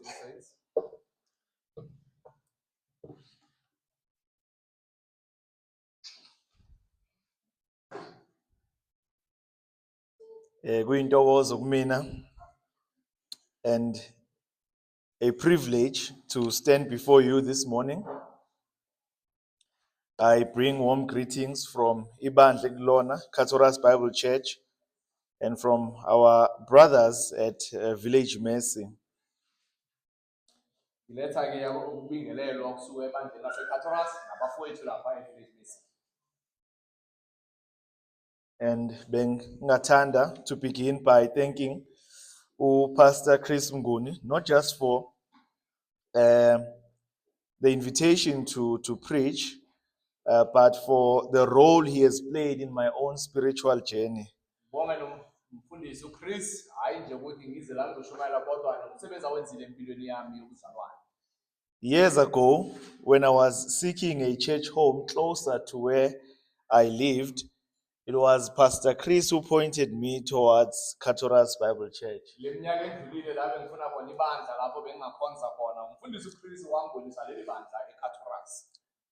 saints. Kuyintokozo kumina and a privilege to stand before you this morning. I bring warm greetings from Ibandla Kulona, Katoras Bible Church, and from our brothers at Village Mercy. Ngiletha-ke ukubingelelwa kusuka ebandleni laseCatoras nabafowethu lapha eVillage Mercy. And bengathanda to begin by thanking Pastor Chris Mnguni, not just for the invitation to preach, but for the role he has played in my own spiritual journey. Ngibonge nomfundisi uChris, hayi nje ukuthi ngize la ngizoshumayela kodwa nomsebenzi awenzile empilweni yami yobuzalwane. Years ago, when I was seeking a church home closer to where I lived, it was Pastor Chris who pointed me towards Katoras Bible Church. Le minyaka endlulile la bengifuna khona ibandla lapho bengingakhonza khona, umfundisi uChris wangibonisa leli bandla eCatoras.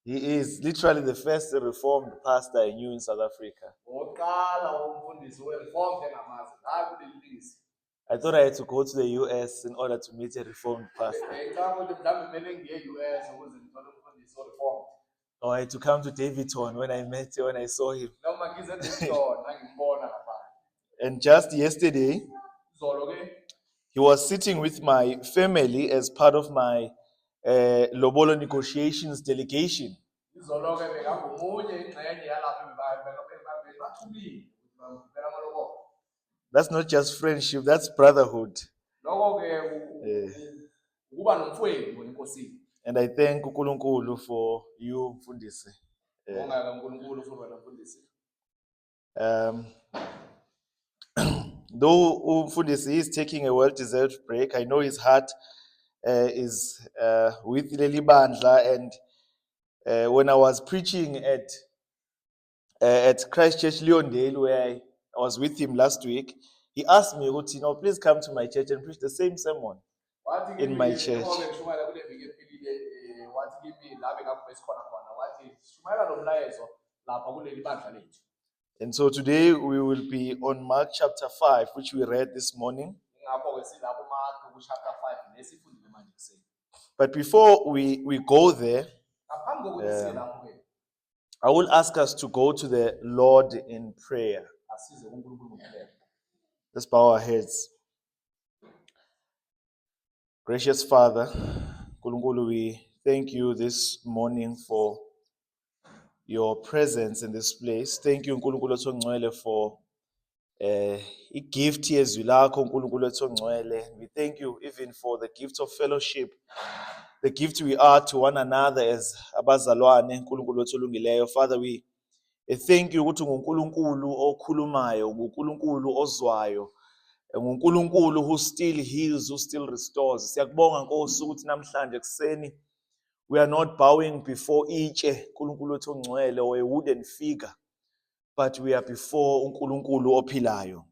He is literally the first reformed pastor I knew in South Africa. Oqala umfundisi wereformed engamazi la kuleli lizwe. I thought I had to go to the US in order to meet a reformed pastor. Ngicabanga ukuthi mhlawumbe kumele ngiye e-US ukuze ngithole umfundisi oreformed. Or I had to come to Davidton when I saw him. Noma ngize eDavidton nangimbona ngaphandle. And just yesterday, Izolo-ke he was sitting with my family as part of my Lobolo negotiations delegation. izolo-ke bekangomunye ingxenye yalapho bebathulile ukuthi bangipela amalobolo. That's not just friendship, that's brotherhood. Lokho-ke ukuba nomfowethu enkosini. And I thank uNkulunkulu for you, Mfundisi. Ngibonga uNkulunkulu for wena mfundisi. Though Mfundisi is taking a well-deserved break, I know his heart is with Leli Bandla. And when I was preaching at Christ Church Leondale, where I was with him last week, he asked me, please come to my church and preach the same sermon in my church. And so today we will be on Mark chapter 5, which we read this morning. But before we go there, I will ask us to go to the Lord in prayer. Let's bow our heads. Gracious Father, Nkulunkulu, we thank you this morning for your presence in this place. Thank you, Nkulunkulu Ongcwele, for a gift yezwi lakho, Nkulunkulu Ongcwele. We thank you even for the gift of fellowship, the gift we are to one another as abazalwane, Nkulunkulu olungileyo. Father, we thank you ukuthi nguNkulunkulu okhulumayo, nguNkulunkulu ozwayo, nguNkulunkulu who still heals, who still restores. Siyakubonga Nkosi ukuthi namhlanje kuseni we are not bowing before itshe, Nkulunkulu wethu ongcwele, or a wooden figure, but we are before uNkulunkulu ophilayo.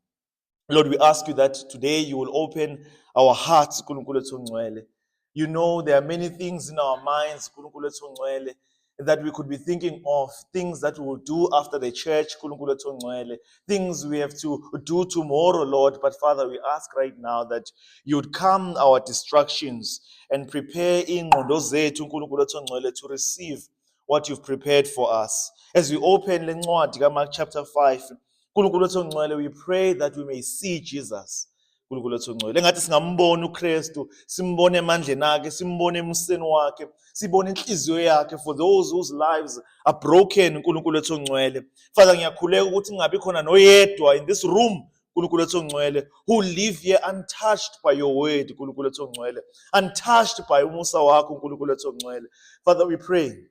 Lord, we ask you that today you will open our hearts, Nkulunkulu wethu ongcwele. You know there are many things in our minds, Nkulunkulu wethu ongcwele, that we could be thinking of, things that we will do after the church, Nkulunkulu wethu ongcwele, things we have to do tomorrow, Lord. But Father, we ask right now that you would calm our distractions and prepare ingqondo zethu, Nkulunkulu wethu ongcwele, to receive what you've prepared for us. As we open le ncwadi kaMark chapter 5, Nkulunkulu wethu ongcwele, we pray that we may see Jesus. Nkulunkulu wethu ongcwele, engathi singambona uKristu, simbone emandleni akhe, simbone emuseni wakhe, sibone inhliziyo yakhe, for those whose lives are broken, Nkulunkulu wethu ongcwele. Father, ngiyakhuleka ukuthi kungabi khona noyedwa in this room, Nkulunkulu wethu ongcwele, who live here untouched by your word, Nkulunkulu wethu ongcwele, untouched by umusa wakho, Nkulunkulu wethu ongcwele. Father, we pray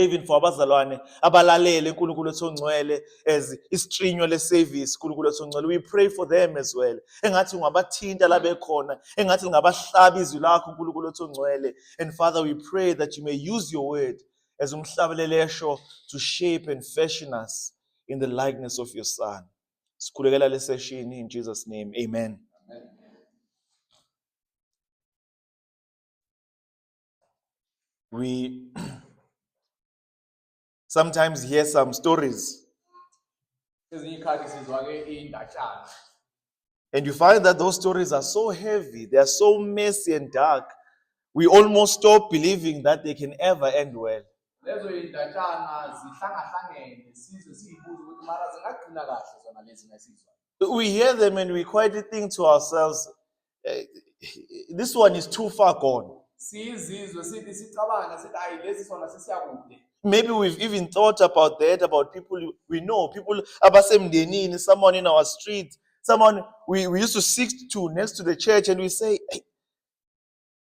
even for abazalwane abalalele uNkulunkulu wethu ongcwele as istrinyo le-service, uNkulunkulu wethu ongcwele. We pray for them as well. Engathi ungabathinta la bekhona, engathi ungabahlaba izwi lakho uNkulunkulu wethu ongcwele. And Father, we pray that you may use your word as umhlabelelesho to shape and fashion us in the likeness of your Son. Sikhulekela le session in Jesus' name. Amen. we sometimes hear some stories, Ezinye iy'khathi sizwa-ke iy'ndatshana. and you find that those stories are so heavy, they are so messy and dark, we almost stop believing that they can ever end well. Lezo y'ndatshana zihlangahlangene size siy'buze ukuthi mara zingagcina kahle zona lezi nesizwa. We hear them and we quietly think to ourselves, eh, this one is too far gone. Siyizizwe sithi sicabange sithi hayi lesi sona sesiyakude. Maybe we've even thought about that, about people we know, people abasemndenini, someone in our street, someone we used to sit to next to the church, and we say, hey,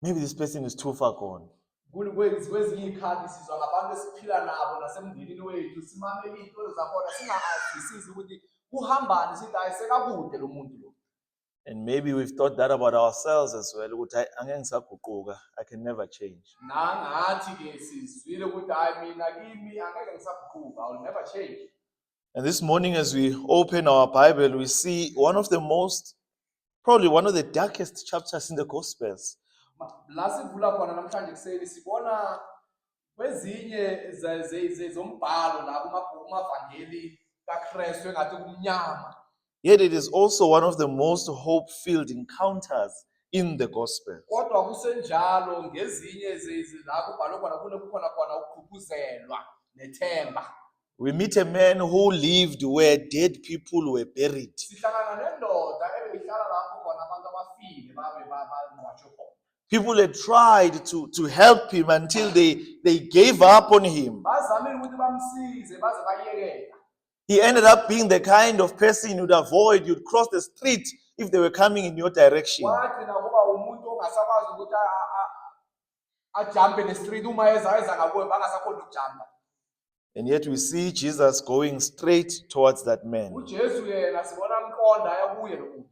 maybe this person is too far gone. Kwezinye iy'khathi sizwa ngabantu esiphila nabo nasemndenini wethu simamele iy'ntolo zakhona singa-azwisisi ukuthi kuhambani sithi hayi sekakude lo muntu lo. And maybe we've thought that about ourselves as well. ukuthi, angeke ngisaguquka, I can never change. Nangathi-ke sizwile ukuthi hayi mina kimi angeke ngisaguquka, I will never change. And this morning, as we open our Bible, we see probably one of the darkest chapters in the Gospels. La sivula khona namhlanje kuseni sibona kwezinye zombhalo la kumavangeli kaKristu engathi kumnyama. Yet it is also one of the most hope-filled encounters in the Gospels. Kodwa kusenjalo ngezinye la kubhalwe khona kukhona ukugqugquzelwa nethemba. We meet a man who lived where dead people were buried. Sihlangana nendoda ebeyihlala lapho khona abantu abafile bangcwatshwe khona. People had tried to help him until they gave up on him. Bazamile ukuthi bamsize baze bayekela. He ended up being the kind of person you'd avoid. You'd cross the street if they were coming in your direction. Wagcina kuba umuntu ongasakwazi ukuthi ajumpe ne-street uma eza ngakuwe bangasakhona ukujumpa. And yet we see Jesus going straight towards that man. UJesu yena sibona amqonda aya kuye lo muntu.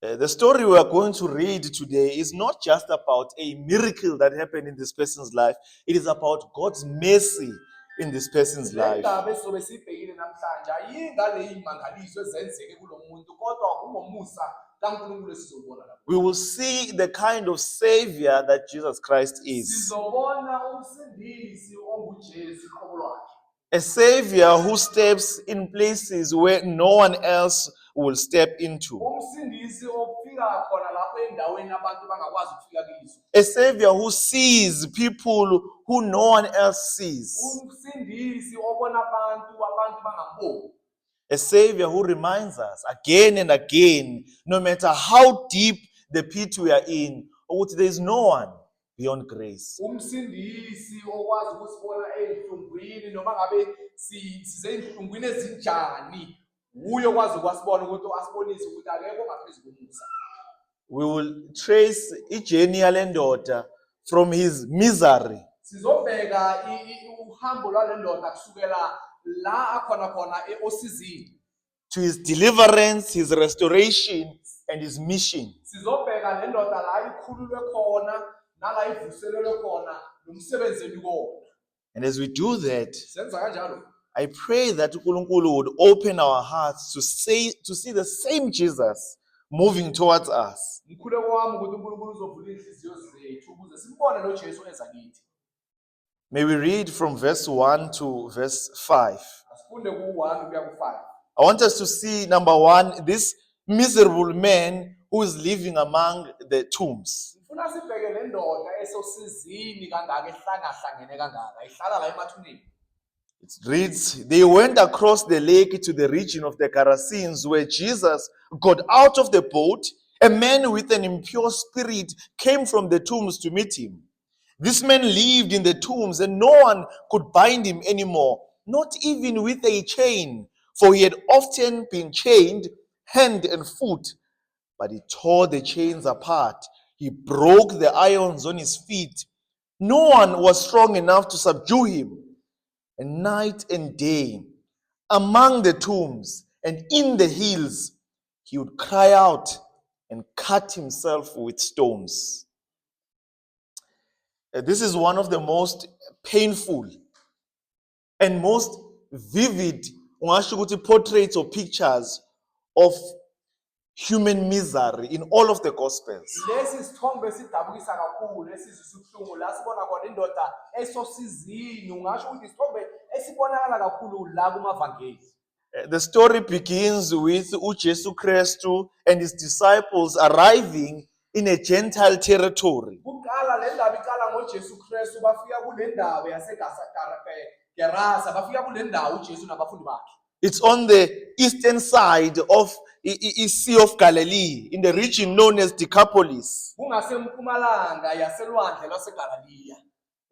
The story we are going to read today is not just about a miracle that happened in this person's life. It is about God's mercy in this person's life. Indaba esizobe sibhekile namhlanje ayingale imangaliso ezenzeke kulo muntu kodwa kungomusa kaNkulunkulu esizobona lapho. We will see the kind of savior that Jesus Christ is. Sizobona umsindisi onguJesu iqobo lwakhe. A savior who steps in places where no one else will step into. Umsindisi ofika khona lapho endaweni abantu bangakwazi ukufika kizo. A savior who sees people who no one else sees. Umsindisi obona abantu bangamboni. A savior who reminds us again and again, no matter how deep the pit we are in, there is no one beyond grace. Umsindisi okwazi ukusibona ey'nhlungwini noma ngabe sisey'nhlungwini ezinjani. Uyo kwazi ukwasibona ukuthi asibonise ukuthi akekho ngaphezu komusa. We will trace ijourney yale ndoda from his misery Sizobheka uhambo lwale ndoda kusukela la akhona osizini. to his deliverance, his restoration, and his mission. Sizobheka le ndoda la ikhululwe khona nala ivuselelwe khona nomsebenzi enikona. And as we do that, Senza kanjalo. I pray that uNkulunkulu would open our hearts to see the same Jesus moving towards us. Mkhuleko wami ukuthi uNkulunkulu uzovula inhliziyo zethu ukuze simbone lo Jesu eza kithi. May we read from verse 1 to verse 5. Asifunde ku-1 kuya ku-5. I want us to see, number one, this miserable man who is living among the tombs. Ngifuna sibheke le ndoda esosizini kangaka ehlangahlangene kangaka ihlala la emathuneni. It reads, they went across the lake to the region of the Gerasenes, where Jesus got out of the boat. A man with an impure spirit came from the tombs to meet him. This man lived in the tombs, and no one could bind him anymore, not even with a chain, for he had often been chained hand and foot. But he tore the chains apart. He broke the irons on his feet. No one was strong enough to subdue him. And night and day, among the tombs and in the hills, he would cry out and cut himself with stones. This is one of the most painful and most vivid portraits or pictures of human misery in all of the Gospels. Lesi sithombe sidabukisa kakhulu esizwe ubuhlungu la sibona khona indoda esosizini, ungasho ukuthi isithombe esibonakala kakhulu la kumavangeli. The story begins with uJesu Kristu and his disciples arriving in a Gentile territory. Kuqala le ndaba iqala ngoJesu Kristu bafika kule ndawo Gerasa, bafika kule ndawo uJesu nabafundi bakhe. It's on the eastern side of Sea of Galilee, in the region known as Decapolis. Kungasempumalanga yaselwandle lwaseGalileya.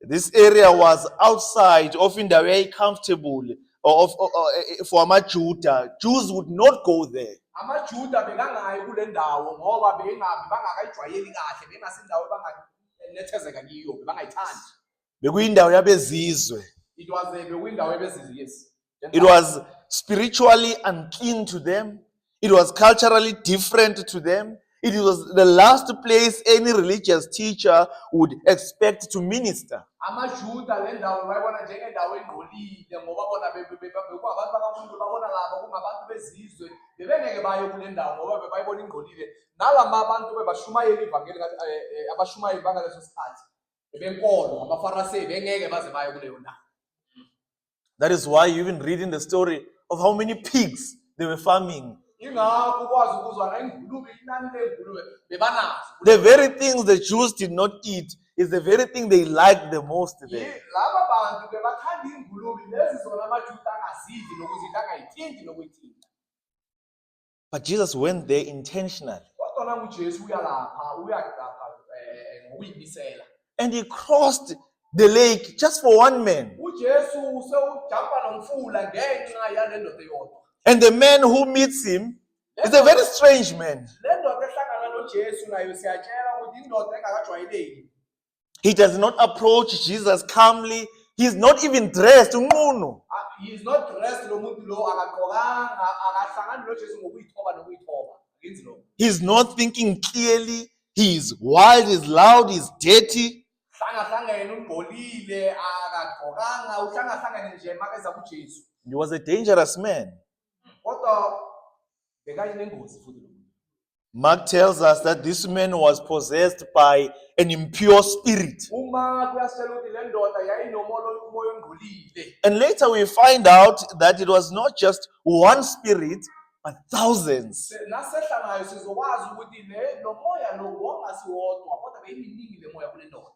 This area was outside of indawo comfortable for amaJuda. Jews would not go there. AmaJuda bekangayi kule ndawo ngoba bangakayijwayeli kahle, bengasindawo banganethezeka kiyo, bangayithandi. Bekuyindawo yabezizwe. It was bekuyindawo yabezizwe, yes. It was spiritually unclean to them. It was culturally different to them. It was the last place any religious teacher would expect to minister. AmaJuda le ndawo bayibona njengendawo engcolile ngoba bona bekuabantu bakamuntu babona laba kungabantu bezizwe, bebengeke baye kule ndawo ngoba bebayibona ingcolile. Nalama abantu bebashumayela ivangeli abashumayeli bangaleso sikhathi benkolo abaFarisi bengeke baze baye kuleyo ndawo. That is why you even read in the story of how many pigs they were farming. The very things the Jews did not eat is the very thing they liked the most there. But Jesus went there intentionally. And he crossed the lake just for one man. And the man who meets him is a very strange man. He does not approach Jesus calmly. He is not even dressed. He is not dressed. He is not thinking clearly. He is wild, he is loud, he is dirty. He was a dangerous man. Mark tells us that this man was possessed by an impure spirit. And later we find out that it was not just one spirit, but thousands.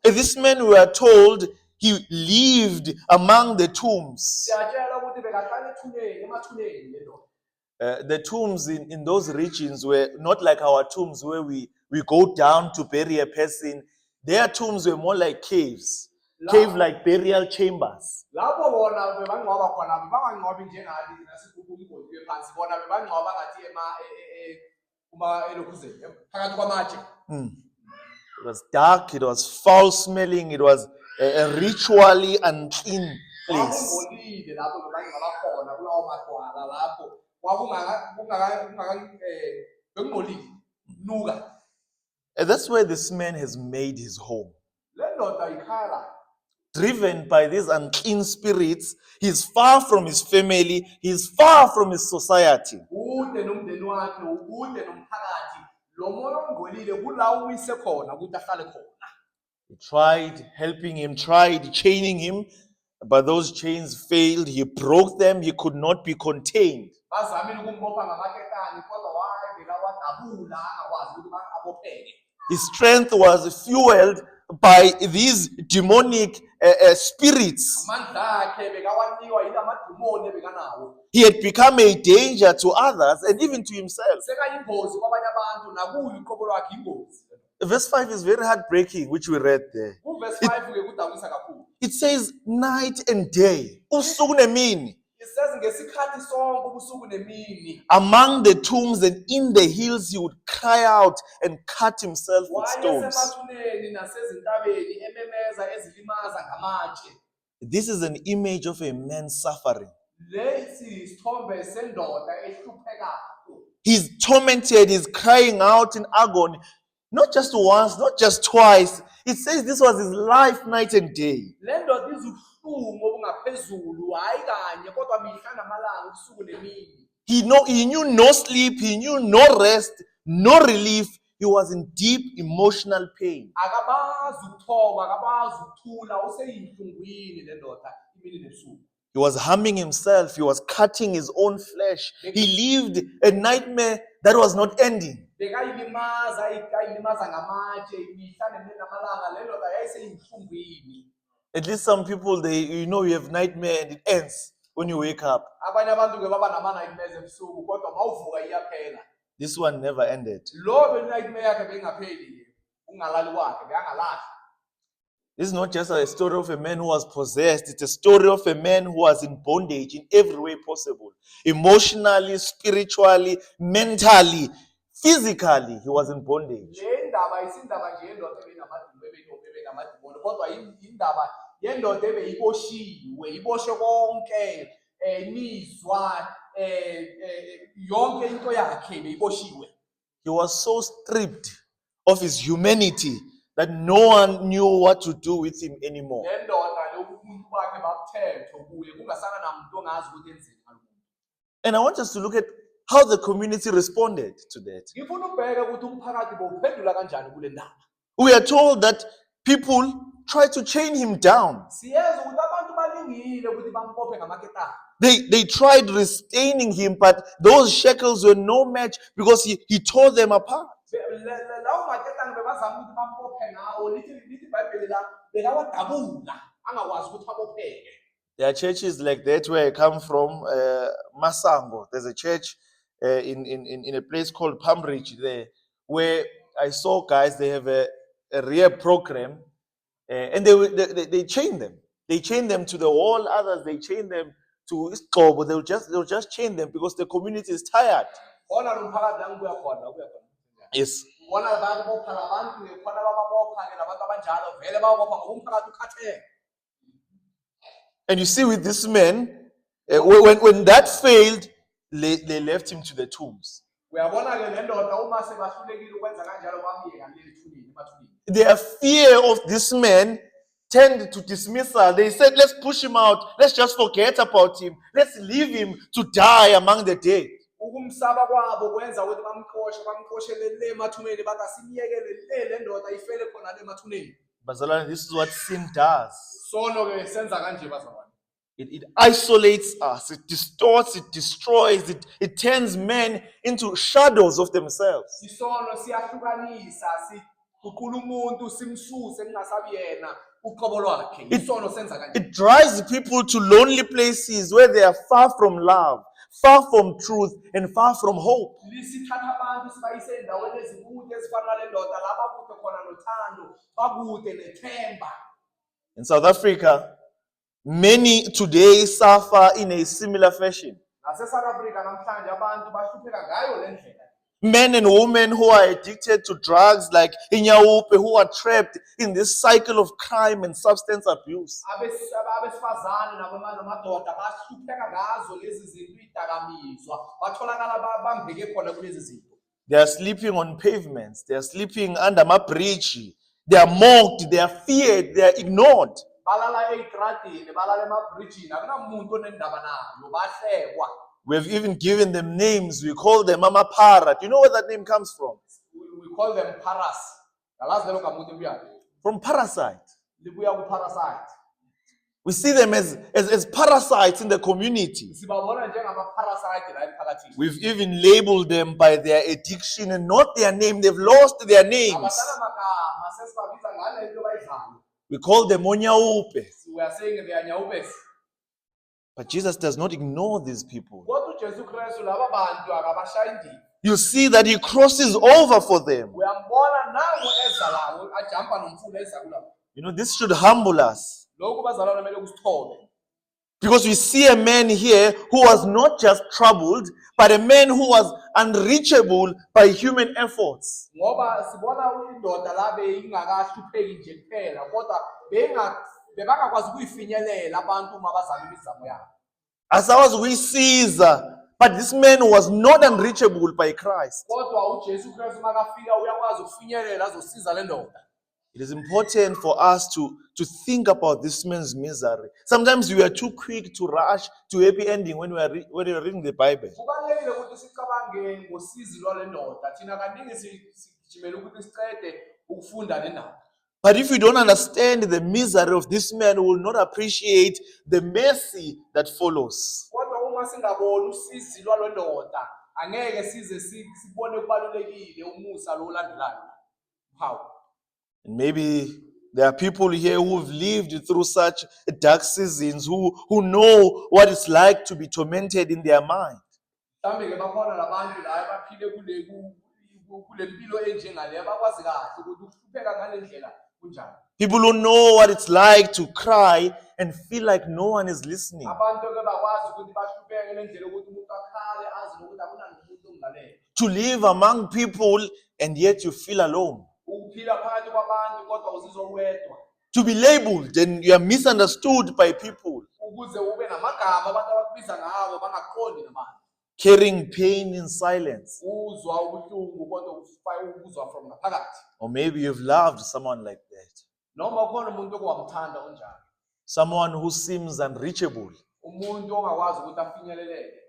This man, we are told, he lived among the tombs. The tombs in those regions were not like our tombs where we go down to bury a person. Their tombs were more like caves, cave-like burial chambers. It was dark, it was foul-smelling, it was a ritually unclean place. And that's where this man has made his home. Driven by these unclean spirits, he's far from his family, he's far from his society. He tried helping him, tried chaining him, but those chains failed. He broke them, he could not be contained. His strength was fueled by these demonic spirits. He had become a danger to others and even to himself. Verse 5 is very heartbreaking, which we read there. It says night and day. Among the tombs and in the hills, he would cry out and cut himself with stones. This is an image of a man suffering. He's tormented, he's crying out in agony. Not just once, not just twice. It says this was his life, night and day. He knew no sleep, he knew no rest, no relief. He was in deep emotional pain. akabazi ukuthoba akabazi ukuthula useyinhlungwini le ndoda imini nebusuku. He was harming himself. He was cutting his own flesh. He lived a nightmare that was not ending. Bekayilimaza ngamatshe imihla namalanga le ndoda yayiseyinhlungwini. At least some people, you have nightmare and it ends when you wake up. Abanye abantu ke baba nama-nightmares ebusuku kodwa mawuvuka iyaphela. This one never ended. Lo be-nightmare yakhe bengapheli ungalali kwakhe beyangalahla. This is not just a story of a man who was possessed. It's a story of a man who was in bondage in every way possible. Emotionally, spiritually, mentally, physically, he was in bondage. Le ndaba ayisindaba nje yendoda ebenamadimoni kodwa indaba yendoda ebeyiboshiwe iboshwe konke imizwa yonke into yakhe beyiboshiwe. He was so stripped of his humanity that no one knew what to do with him anymore. Le ndoda lokumuntu bakhe babuthetho kuye kungasana namuntu ongazi ukuthi enzeni ngalokho. And I want us to look at how the community responded to that. Ngifuna ubheke ukuthi umphakathi bowuphendula kanjani kule ndaba. We are told that people tried to chain him down. Siyeza ukuthi abantu balingile ukuthi bambophe ngamaketani. They tried restraining him, but those shackles were no match because he tore them apart. Lawo maketani bebazama ukuthi bambophe ngawo lithi iBhayibheli la bekawadabula angakwazi ukuthi abopheke. There are churches like that where I come from, Masango. There's a church in a place called Palm Ridge there, where I saw guys, they have a rehab program, and they chain them. They chain them to the wall, others they chain them to Iskobo. They'll just chain them because the community is tired. Yes. And you see with this man, when that failed, they left him to the tombs. Their fear of this man turned to dismissal. They said, let's push him out. Let's just forget about him. Let's leave him to die among the dead. Bazalwane, this is what sin does. It isolates us, it distorts, it destroys, it turns men into shadows of themselves. It drives people to lonely places where they are far from love, far from truth, and far from hope. In South Africa, many today suffer in a similar fashion. Men and women who are addicted to drugs like Inyaupe, who are trapped in this cycle of crime and substance abuse. They are sleeping on pavements. They are sleeping under my bridge. They are mocked. They are feared. They are ignored. We have even given them names. We call them Mama Para. Do you know where that name comes from? We call them paras. From parasite. We see them as parasites in the community. We've even labeled them by their addiction and not their name. They've lost their names. We call them Onyaupe. We are saying they are nyaupes. But Jesus does not ignore these people. You see that he crosses over for them. You know, this should humble us. Because we see a man here who was not just troubled, but a man who was unreachable by human efforts. As ours we Caesar, but this man was not unreachable by Christ. It is important for us to think about this man's misery. Sometimes we are too quick to rush to happy ending when when we are reading the Bible. Kubalulekile ukuthi sicabange ngosizi lwale ndoda. Thina kaningi sigijimela ukuthi siqede ukufunda le ndaba. But if you don't understand the misery of this man, you will not appreciate the mercy that follows. Kodwa uma singaboni usizi lwale ndoda, angeke size sibone kubalulekile umusa lo ulandelayo. How? And maybe there are people here who've lived through such dark seasons who know what it's like to be tormented in their mind. Mhlambe ke bakhona labantu la abaphile kule mpilo enjengale abakwazi kahle ukuthi ukuhlupheka ngale ndlela kunjani. People who know what it's like to cry and feel like no one is listening. Abantu ke bakwazi ukuthi bahlupheke le ndlela ukuthi umuntu akhale azi ukuthi akunamuntu ongalalela. To live among people and yet you feel alone. Ukuphila phakathi kwabantu kodwa uzizwa uwedwa. To be labeled and you are misunderstood by people. Ukuze ube namagama abantu abakubiza ngawo bangaqondi nabantu. Carrying pain in silence. Uzwa ubuhlungu kodwa ubuzwa from ngaphakathi. Or maybe you've loved someone like that. Noma ukhona umuntu okwamthanda onjalo. Someone who seems unreachable. Umuntu ongakwazi ukuthi afinyeleleke.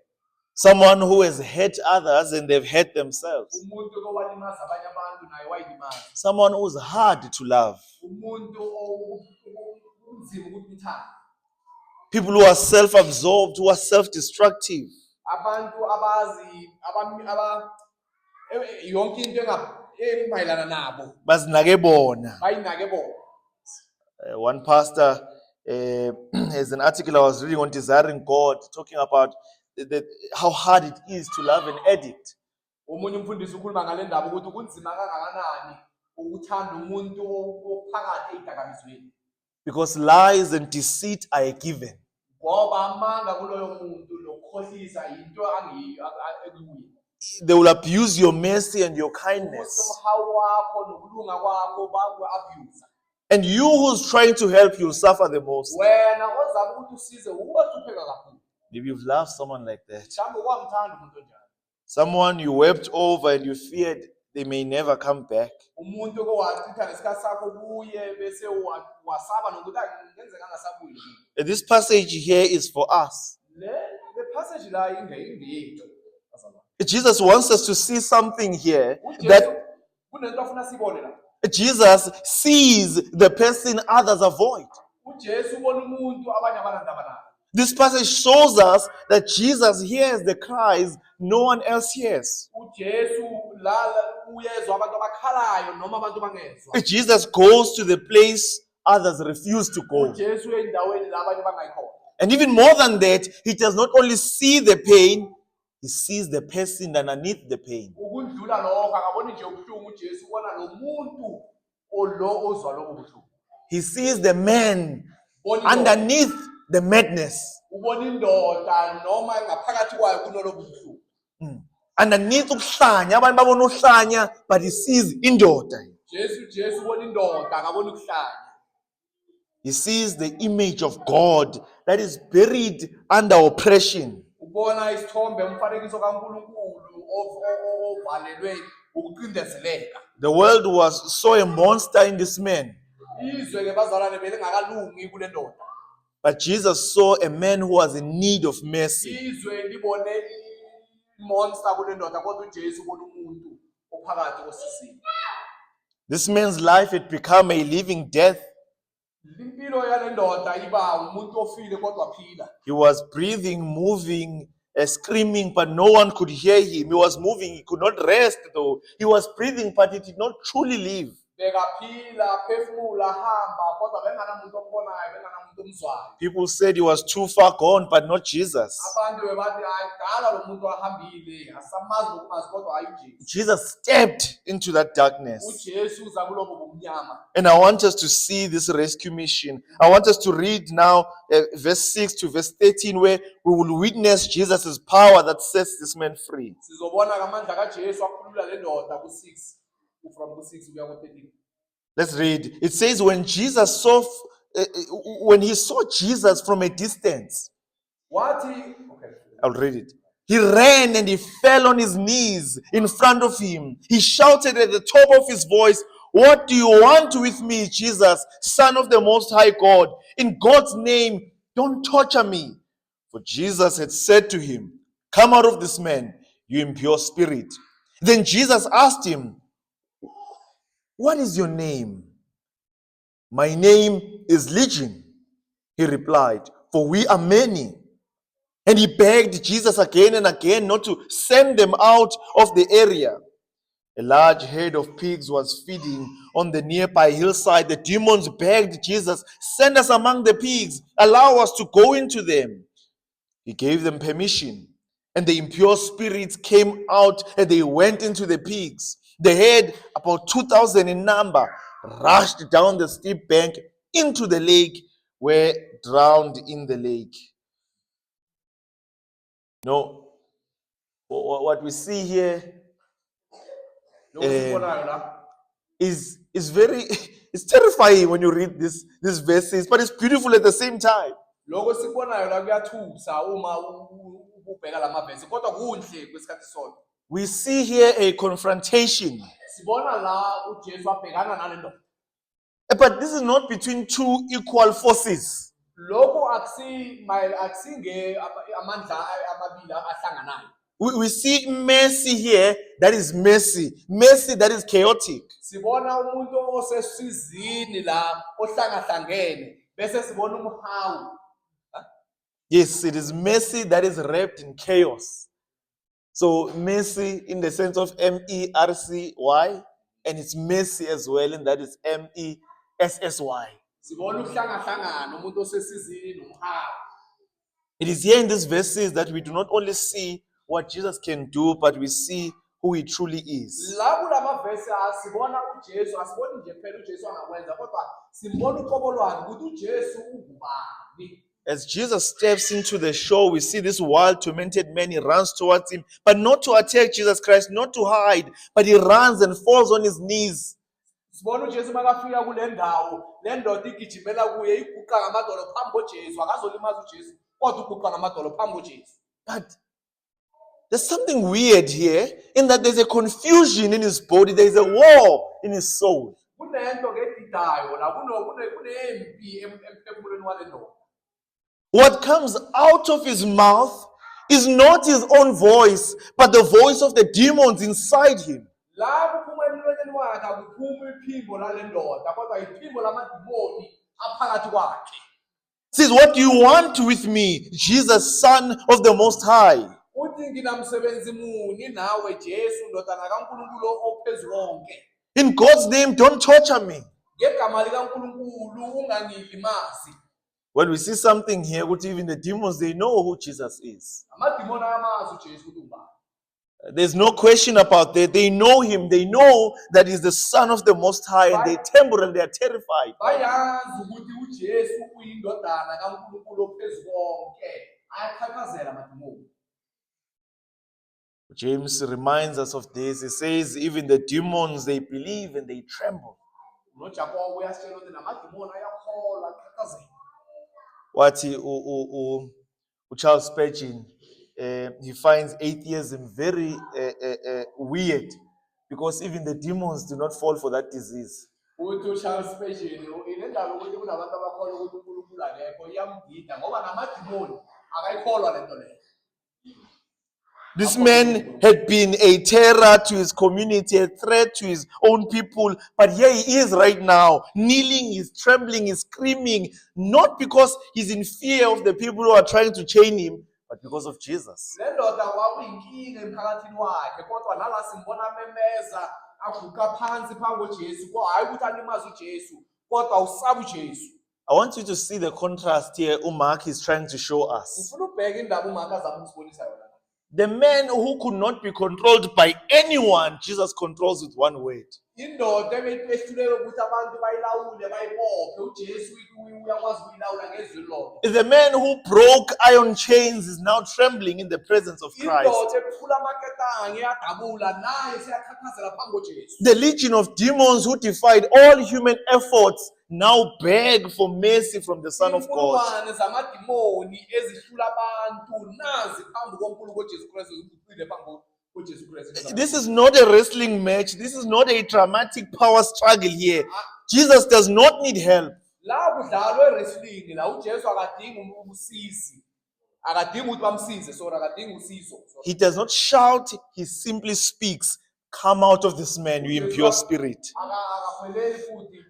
Someone who has hurt others and they've hurt themselves. Umuntu owalimaza abanye abantu naye wayilimaza. Someone who's hard to love. Umuntu unzima ukuthi uthande. People who are self-absorbed, who are self-destructive. Abantu abazi yonke into emayelana nabo Bazinake bona. bayinake bona. One pastor has an article I was reading on Desiring God, talking about how hard it is to love an addict. Omunye umfundisi ukhuluma ngale ndaba ukuthi kunzima kangakanani ukuthanda umuntu ophakathi edakamizweni. Because lies and deceit are a given. Ngoba amanga kuloyo muntu lokukhohlisa into ekuyi. They will abuse your mercy and your kindness. Umhawu wakho nokulunga kwakho baku-abuse. And you who's trying to help, you'll suffer the most. Wena ozama ukuthi usize uwahlupheka kakhulu. Maybe you've loved someone like that. Mhlawumbe kwamthanda umuntu onjalo. Someone you wept over and you feared they may never come back. Umuntu owachitha nesikhathi sakho kuye bese wasaba nokuthi ngenzeka angasabuyi. And this passage here is for us. Le passage la ingeyethu. Jesus wants us to see something here that kunento afuna sibone la. Jesus sees the person others avoid. uJesu ubona umuntu abanye abalandaba naye. This passage shows us that Jesus hears the cries no one else hears. uJesu la uyezwa abantu abakhalayo noma abantu bangezwa. Jesus goes to the place others refuse to go. uJesu endaweni la abanye bangayikhona. And even more than that, he does not only see the pain, he sees the person underneath the pain. Ukundlula lokho akaboni nje ubuhlungu uJesu ubona lo muntu ozwa lokho buhlungu. He sees the man underneath the madness. Ubona indoda noma ngaphakathi kwayo kunolo buhlungu. Underneath ukuhlanya, abantu babona ukuhlanya, but he sees indoda. Jesu ubona indoda akaboni ukuhlanya. He sees the image of God that is buried under oppression. Ubona isithombe umfanekiso kaNkulunkulu ovalelwe ukucindezeleka. The world was saw a monster in this man, Izwe ke bazalwane belingakalungi kule ndoda. but Jesus saw a man who was in need of mercy. Izwe libone monster kule ndoda kodwa uJesu ubona umuntu ophakathi kosisini. This man's life had become a living death. Impilo yale ndoda iba umuntu ofile kodwa phila. He was breathing, moving, screaming, but no one could hear him. He was moving, he could not rest though. He was breathing, but he did not truly live. Bekaphila phefumula hamba kodwa benganamuntu ombonayo benganamuntu omzwayo. People said he was too far gone, but not Jesus. Abantu bebathi ayidala lo muntu ahambile asamazi lokumazi kodwa hayi uJesu. Jesus stepped into that darkness. uJesu uza kulobo bumnyama. And I want us to see this rescue mission. I want us to read now verse 6 to verse 13, where we will witness Jesus' power that sets this man free. Sizobona ngamandla kaJesu akhulula le ndoda ku6 from ku6 kuya ku13. Let's read. It says, when he saw Jesus from a distance, Okay. I'll read it. He ran and he fell on his knees in front of him. He shouted at the top of his voice, What do you want with me, Jesus, Son of the Most High God? In God's name, don't torture me. For Jesus had said to him, come out of this man, you impure spirit. Then Jesus asked him, what is your name? My name is Legion, he replied, for we are many. And he begged Jesus again and again not to send them out of the area. A large herd of pigs was feeding on the nearby hillside. The demons begged Jesus, send us among the pigs, allow us to go into them. He gave them permission, and the impure spirits came out and they went into the pigs. The herd, about 2,000 in number, rushed down the steep bank into the lake, were drowned in the lake. No, what we see here Lokho sikubonayo la is very it's terrifying when you read these verses, but it's beautiful at the same time. lokho sikubonayo la kuyathusa uma ubheka lamavesi kodwa kuhle kwesikhathi sonke. We see here a confrontation, Sibona la uJesu abhekana nale ndoda. but this is not between two equal forces. Lokho akusinge amandla amabili ahlanganayo. We see mercy here that is mercy that is chaotic. Sibona umuntu osesizini la ohlangahlangene bese sibona umhawu. Yes, it is mercy that is wrapped in chaos. So mercy in the sense of MERCY, and it's mercy as well, and that is MESSY. Sibona uhlangahlangana umuntu osesizini nomhawu. It is here in these verses that we do not only see what Jesus can do, but we see who he truly is. La kulamavesi asibona uJesu, asiboni nje phela uJesu angakwenza kodwa simbona uqobo lwakhe ukuthi uJesu ungubani. As Jesus steps into the shore, we see this wild, tormented man. He runs towards him, but not to attack Jesus Christ, not to hide, but he runs and falls on his knees. Sibona uJesu makafika kule ndawo, le ndoda igijimela kuye iguqa ngamadolo phambi koJesu, akazolimaza uJesu, kodwa uguqa ngamadolo phambi koJesu. But there's something weird here in that there's a confusion in his body, there's a war in his soul. Kunento ngedidayo la kunempi emphefumulweni wale ndoda. What comes out of his mouth is not his own voice, but the voice of the demons inside him. La kuphuma emlonyeni wakhe akuphumi iphimbo lale ndoda kodwa iphimbo lamadimoni aphakathi kwakhe. Says, what do you want with me, Jesus, Son of the Most High? Uthi nginamsebenzi muni nawe Jesu ndodana kaNkulunkulu ophezulu konke. In God's name, don't torture me. Ngegama likaNkulunkulu ungangilimazi. Well, we see something here, which even the demons, they know who Jesus is. Amadimoni ayamazi uJesu ukuthi ungubani. There's no question about that. They know him. They know that he's the Son of the Most High, and they tremble and they are terrified. Bayazi ukuthi uJesu uyindodana kaNkulunkulu ophezulu konke. Ayakhathazela amadimoni. James reminds us of this. He says, even the demons, they believe and they tremble. NoJakobe uyasitshela ukuthi namadimoni ayakholwa akhathazela. What Charles Spurgeon, he finds atheism very weird, because even the demons do not fall for that disease. Uthi uCharles Spurgeon inendaba ukuthi kunabantu abakholwa ukuthi uNkulunkulu akekho iyamgida ngoba namadimoni akayikholwa lento leyo. This man had been a terror to his community, a threat to his own people. But here he is right now, kneeling, he's trembling, he's screaming, not because he's in fear of the people who are trying to chain him, but because of Jesus. Le ndoda kwakuyinkinga emphakathini wakhe kodwa nala simbona memeza aguqa phansi phambi koJesu ko hayi ukuthi alimaze uJesu kodwa usaba uJesu. I want you to see the contrast here Mark is trying to show us. Ufuna ubheka indaba uMark azama ukusibonisa yona. The man who could not be controlled by anyone, Jesus controls with one word. Indoda ebeyihluleka ukuthi abantu bayilawule bayibophe uJesu uyakwazi ukuyilawula ngezwi lodwa. The man who broke iron chains is now trembling in the presence of Christ. Indoda ephula amaketanga iyadabula naye siyakhathazela phambi koJesu. The legion of demons who defied all human efforts now beg for mercy from the Son of God. Inkulungwane zamadimoni ezihlula abantu nazi phambi koNkulunkulu uJesu Kristu uphile phambi uJesu Kristu. This is not a wrestling match. This is not a dramatic power struggle here. Jesus does not need help. La kudlalwe wrestling la uJesu akadingi usizi. Akadingi ukuthi bamsize, so akadingi usizo. He does not shout, he simply speaks. Come out of this man, you impure spirit. Akapheleli futhi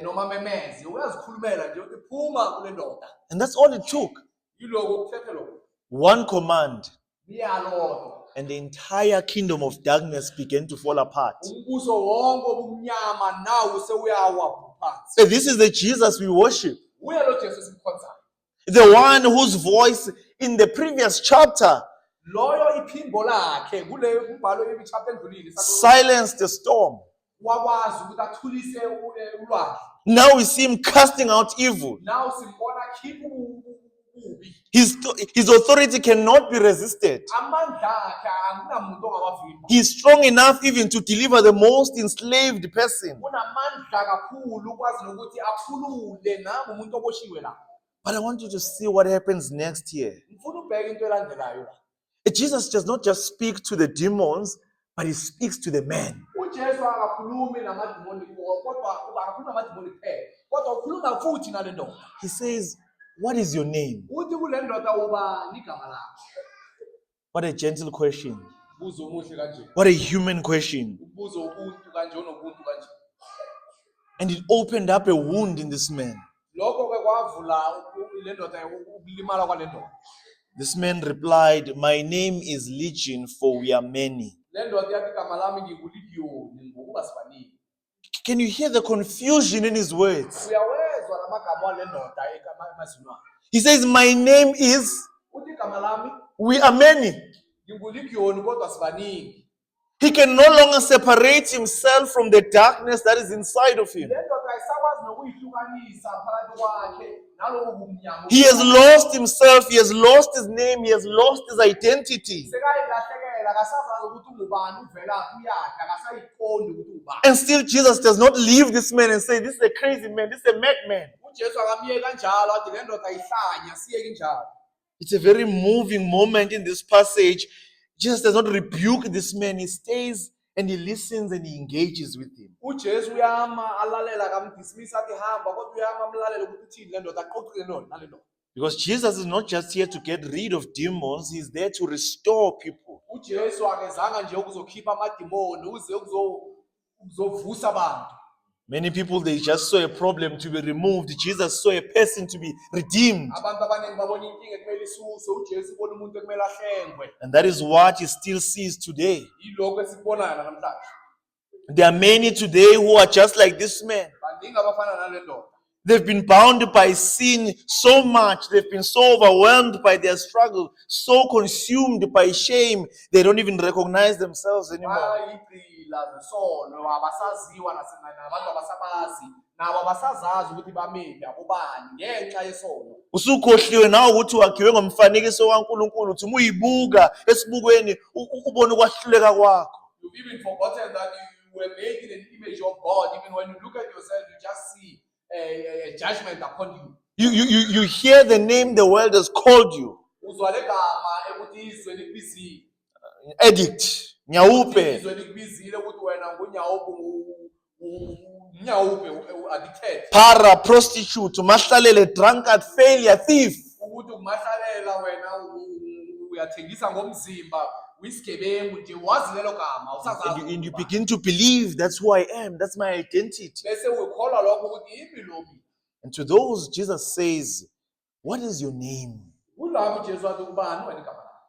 noma memezi, uyazikhulumela nje uthi phuma kule ndoda. And that's all it took. Yiloko kuthethe lokho. One command, Miyalo. and the entire kingdom of darkness began to fall apart. Umbuso wonke obumnyama nawo sewuyawa phansi. So this is the Jesus we worship. Uya lo Jesu simkhonza. The one whose voice in the previous chapter Loyo iphimbo lakhe kule umbhalo yechapter endlulile silenced the storm. wakwazi ukuthi athulise ulwandle. Now we see him casting out evil. Now simbona khipha ububi. His authority cannot be resisted. Amandla akhe akunamuntu ongawavimba. He is strong enough even to deliver the most enslaved person. Unamandla kakhulu ukwazi nokuthi akhulule nami umuntu oboshiwe la. But I want you to see what happens next here. Ngifuna ubheke into elandelayo la. Jesus does not just speak to the demons, but he speaks to the man. uJesu akakhulumi namadimoni kodwa akakhulumi namadimoni kuphela. Kodwa ukhuluma futhi nale ndoda. He says, "What is your name?" Uthi kule ndoda ubani igama lakho? What a gentle question. Buzo omuhle kanje. What a human question. Ubuzo ubuntu kanje onobuntu kanje. And it opened up a wound in this man. Lokho ke kwavula le ndoda ukulimala kwale ndoda. This man replied, "My name is Legion, for we are many." Le ndoda yathi igama lami ngingulidiyoni ngokuba sibaningi. Can you hear the confusion in his words? Uyawezwa lamagama wale ndoda emazwini wakhe. He says, "My name is, Uthi igama lami we are many." ngingulidiyoni kodwa sibaningi. He can no longer separate himself from the darkness that is inside of him. Le ndoda ayisakwazi nokuyihlukanisa phakathi kwakhe nalobo bumnyama. He has lost himself, he has lost his name, he has lost his identity. Sekayilahlekela akasazazi ukuthi ungubani uvelaphi uyaphi akasayiqondi ukuthi ubani. And still Jesus does not leave this man and say, "This is a crazy man, this is a madman." uJesu akamyeki kanjalo athi le ndoda ayihlanya siyeke njalo. It's a very moving moment in this passage. Jesus does not rebuke this man. He stays and he listens and he engages with him. uJesu uyama alalela akamdismiss athi hamba kodwa uyama amlalela ukuthi uthini le ndoda aqoqile nale ndoda. Because Jesus is not just here to get rid of demons, he's there to restore people. uJesu akezanga nje ukuzokhipha amadimoni uze ukuzovusa abantu. Many people, they just saw a problem to be removed. Jesus saw a person to be redeemed. Abantu abaningi babona inkinga ekumele isuswe uJesu ubona umuntu ekumele ahlengwe. And that is what he still sees today. Yiloko esikubonayo namhlanje. There are many today who are just like this man. Baningi abafana nale ndoda. They've been bound by sin so much. They've been so overwhelmed by their struggle, so consumed by shame, they don't even recognize themselves anymore. Bayigqila zesono abasaziwa nabantu abasabazi nabo abasazazi ukuthi bamephi abobani ngenxa yesono. Usukhohliwe nawe ukuthi wakhiwe ngomfanekiso kaNkulunkulu, uthi uma uyibuka esibukweni ubone ukwahluleka kwakho. You've even forgotten that you were made in an image of God. Even when you look at yourself, you just see a judgment upon you. You hear the name the world has called you. Uzwa le gama ukuthi izwe likubizile. Addict, nyawupe, Izwe likubizile ukuthi wena unyawupe addicted. para, prostitute, umahlalele, drunkard, failure, thief. Ukuthi umahlalela wena uyathengisa ngomzimba uyisigebengu nje wazi lelo gama usazazi. And you begin to believe that's who I am, that's my identity. Bese ukholwa lokho ukuthi yimi lo mina. And to those, Jesus says, "What is your name?" Kulabo uJesu athi kubani wena igama lakho.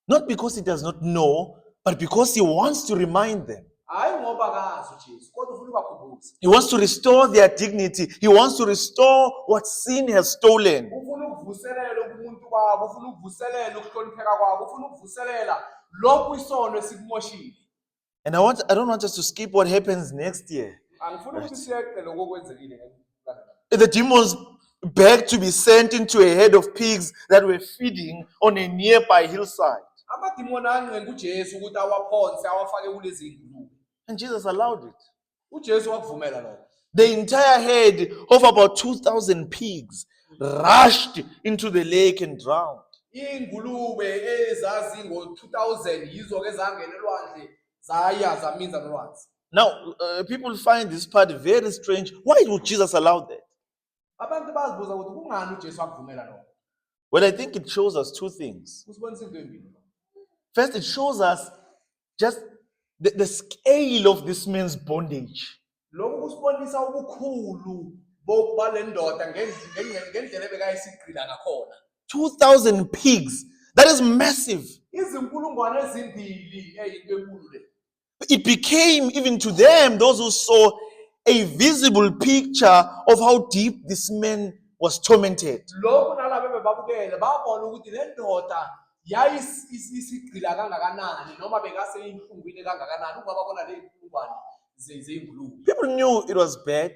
Not because he does not know, but because he wants to remind them. Hayi ngoba kazi uJesu kodwa ufuna ubakhumbuze. He wants to restore their dignity. He wants to restore what sin has stolen. Ufuna ukuvuselela ubumuntu kwabo, ufuna ukuvuselela ukuhlonipheka kwabo, ufuna ukuvuselela lokhu isono esikumoshile. And I don't want us to skip what happens next year. Angifuni ukuthi siyeqe lokho kwenzekile. The demons begged to be sent into a herd of pigs that were feeding on a nearby hillside. Amadimoni ancenga uJesu ukuthi awaphonse awafake kulezi ngulube. And Jesus allowed it. uJesu wakuvumela lokho. The entire herd of about 2,000 pigs rushed into the lake and drowned. ingulube ezazi ngo-2000 yizo-ke zangena elwandle zaya zaminza nolwazi. Now, people find this part very strange. Why would Jesus allow that? Abantu bazibuza ukuthi kungani uJesu akuvumela lokho. Well, I think it shows us two things. Kusibonisa into embili. First, it shows us just the scale of this man's bondage. Lokho kusibonisa ubukhulu bale ndoda ngendlela ebekayisigqila ngakhona. 2,000 pigs. That is massive. Izinkulungwane ezimbili eyinto enkulu le. It became, even to them, those who saw, a visible picture of how deep this man was tormented. Lokho nalabo bebabukele babona ukuthi le ndoda yayisigqila kangakanani noma bekaseyinhlungwini kangakanani ungababona le inkulungwane zeyingulube. People knew it was bad,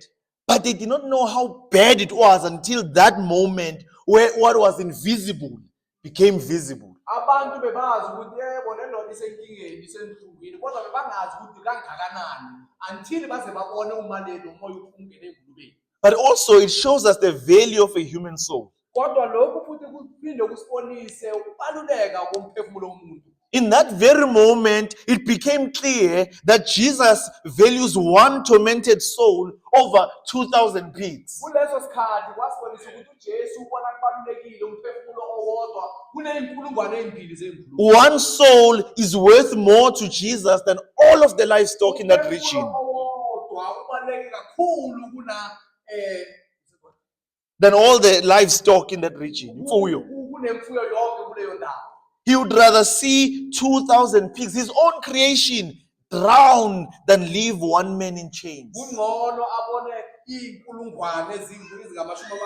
but they did not know how bad it was until that moment where what was invisible became visible. Abantu bebazi ukuthi yebo le ndoda isenkingeni isenhlungwini kodwa bebangazi ukuthi kangakanani until baze babone umalelo umoya ungene engulubeni. But also it shows us the value of a human soul. Kodwa lokho futhi kuphinde kusibonise ukubaluleka komphefumulo womuntu. In that very moment, it became clear that Jesus values one tormented soul over 2,000 pigs. Kuleso sikhathi kwasibonisa ukuthi uJesu ubona kubalulekile umphefumulo owodwa kuneyinkulungwane ezimbili zengulube. One soul is worth more to Jesus than all of the livestock in that region. Owodwa ubaluleke kakhulu Than all the livestock in that region. kunemfuyo yonke kuleyo ndawo. He would rather see 2,000 pigs, his own creation, drown than leave one man in chains. Kungcono abone inkulungwane ezingamashumi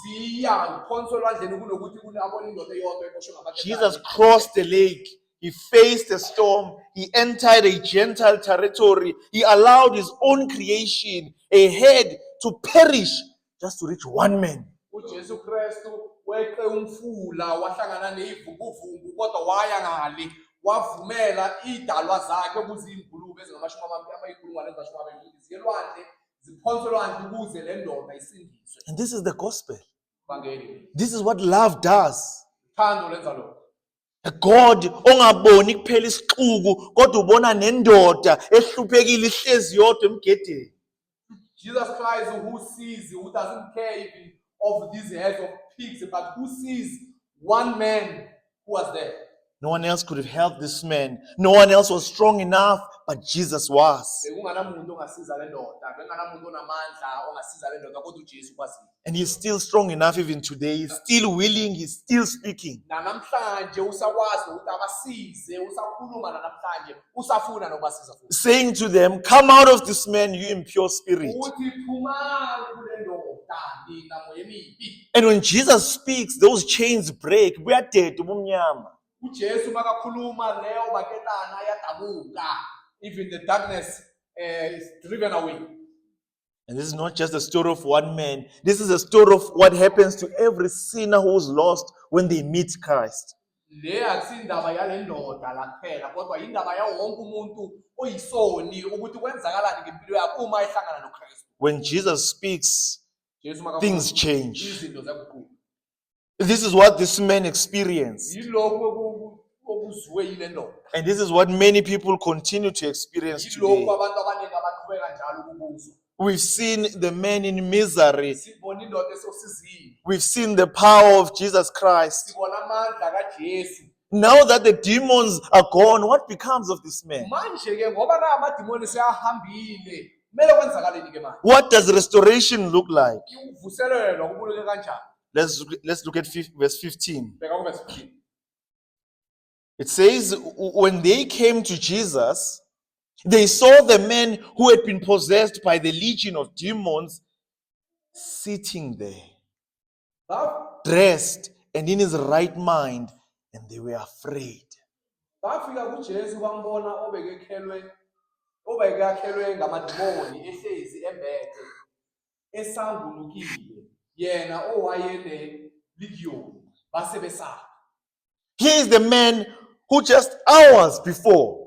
ziya phonso lwandleni kunokuthi abone indoda eyodwa eboshwe ngamakhethane. Jesus crossed the lake. He faced a storm. He entered a Gentile territory. He allowed his own creation, a head, to perish just to reach one man. uJesu Kristu weqe umfula wahlangana neyivubuvubu kodwa waya ngale wavumela idalwa zakhe ukuze ingulube ezingamashumi amabili ziyelwandle ziphonswe lwandle ukuze le ndoda isindiswe. And this is the gospel. Bangeli. This is what love does. Thando lenza lokho. A God ongaboni kuphela isixuku kodwa ubona nendoda ehluphekile ihlezi yodwa emgedeni. Jesus Christ who sees, who doesn't care even of these heads of pigs, but who sees one man who was there. No one else could have helped this man. No one else was strong enough, but Jesus was. And he's still strong enough even today. He's still willing. He's still speaking. Saying to them, come out of this man, you impure spirit. And when Jesus speaks, those chains break. Even the darkness is driven away. And this is not just a story of one man. This is a story of what happens to every sinner who is lost when they meet Christ. When Jesus speaks, things change. This is what this man experienced. And this is what many people continue to experience today. We've seen the man in misery. We've seen the power of Jesus Christ. Now that the demons are gone, what becomes of this man? What does restoration look like? Let's look at verse 15. It says, when they came to Jesus, they saw the man who had been possessed by the legion of demons sitting there, dressed and in his right mind, and they were afraid. Here is the man who just hours before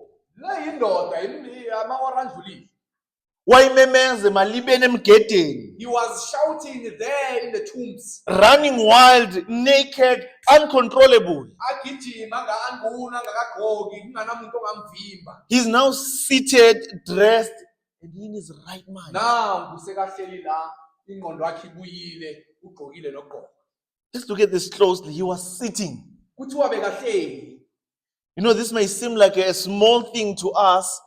Wayimemeze malibeni emgedeni. He was shouting there in the tombs. Running wild, naked, uncontrollable. Agijima anganguna angakagqoki kunganamuntu ongamvimba. He's now seated, dressed, and in his right mind. Nangu sekahleli la ingqondo yakhe ibuyile ugqokile nogqoka. Let's look at this closely. He was sitting. Kuthiwa bekahleli. You know, this may seem like a small thing to us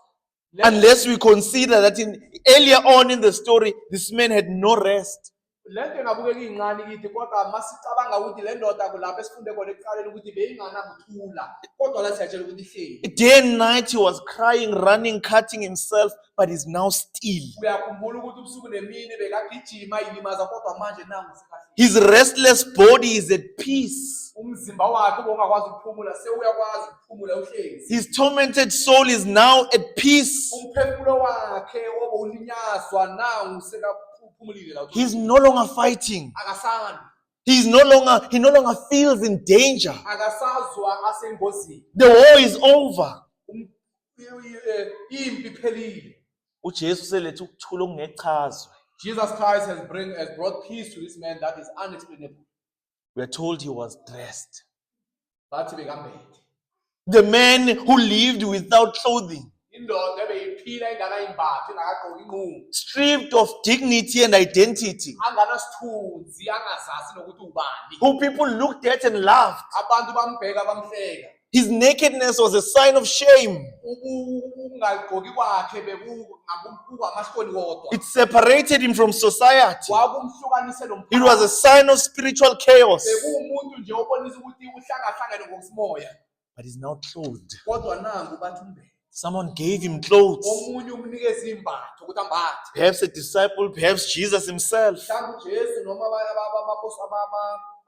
unless we consider that earlier on in the story, this man had no rest. Lento engabukeka incane kithi kodwa masicabanga ukuthi le ndoda kulapho esifunde khona ekuqaleni ukuthi beyinganakuthula kodwa la siyatshela ukuthi ihleli. Day and night he was crying, running, cutting himself, but he's now still. Uyakhumbula ukuthi ubusuku nemini bekagijima ilimaza kodwa manje nangu sekahleli. His restless body is at peace. Umzimba wakhe ubongakwazi ukuphumula sewuyakwazi ukuphumula uhlezi. His tormented soul is now at peace. Umphefumulo wakhe obulinyazwa nangu sekaphumulile la. He's no longer fighting. Akasani. He no longer feels in danger. Akasazwa asengozini. The war is over. Impi iphelile. uJesu selethe ukuthula okungechazwe. Jesus Christ has brought peace to this man that is unexplainable. We are told he was dressed. Bathi bekambethe. The man who lived without clothing, Indoda ebeyiphila inganayimbatho ingakagqoki inqumo. stripped of dignity and identity, Anganasithunzi angazazi nokuthi ubani. who people looked at and laughed. Abantu bambheka bamhleka. His nakedness was a sign of shame. Ukungagqoki kwakhe bekungamashoni kodwa. It separated him from society. Kwakumhlukanise It was a sign of spiritual chaos. Bekuwumuntu nje obonisa ukuthi uhlangahlangene ngokumoya. But he's now clothed. Kodwa nangu bathi umbethe. Someone gave him clothes. Omunye umnikeza imbatho ukuthi ambathe. Perhaps a disciple, perhaps Jesus himself. Mhlawumbe uJesu noma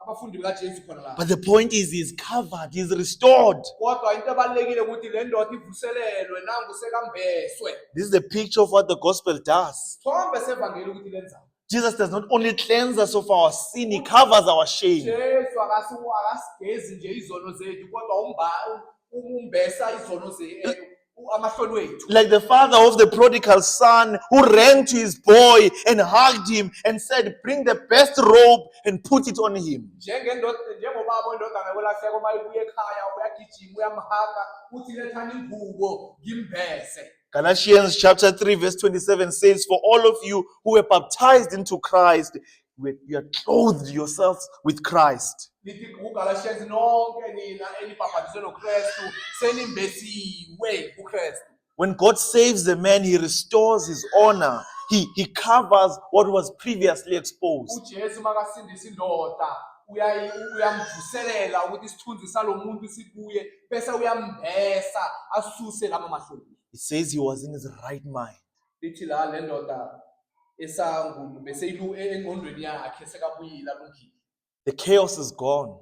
abafundi bikaJesu khona la. But the point is, he's covered, he's restored. Kodwa into ebalekile ukuthi le ndoda ivuselelwe nangu sekambeswe. This is the picture of what the gospel does. Thombe sevangeli ukuthi lenzani. Jesus does not only cleanse us of our sin, he covers our shame. Jesu akasigezi nje izono zethu kodwa umbesa izono zethu amahloni wethu. Like the father of the prodigal son who ran to his boy and hugged him and said, "Bring the best robe and put it on him." Njengobaba indodana kwelahleko uma ibuye ekhaya uyagijima uyamhaga uthi lethani ingubo ngimbese. Galatians chapter 3 verse 27 says, "For all of you who were baptized into Christ, you are clothed yourselves with Christ." Lithi kuGalatians nonke nina elibhaphathizwe noKristu senimbesiwe kuKristu. When God saves a man, he restores his honor. He covers what was previously exposed. uJesu makasindisa indoda uyamvuselela ukuthi isithunzi salomuntu sibuye bese uyambesa asuse lama mahloni. It says he was in his right mind. Lithi la le ndoda esangulu bese engqondweni yakhe sekabuyila lungile. The chaos is gone.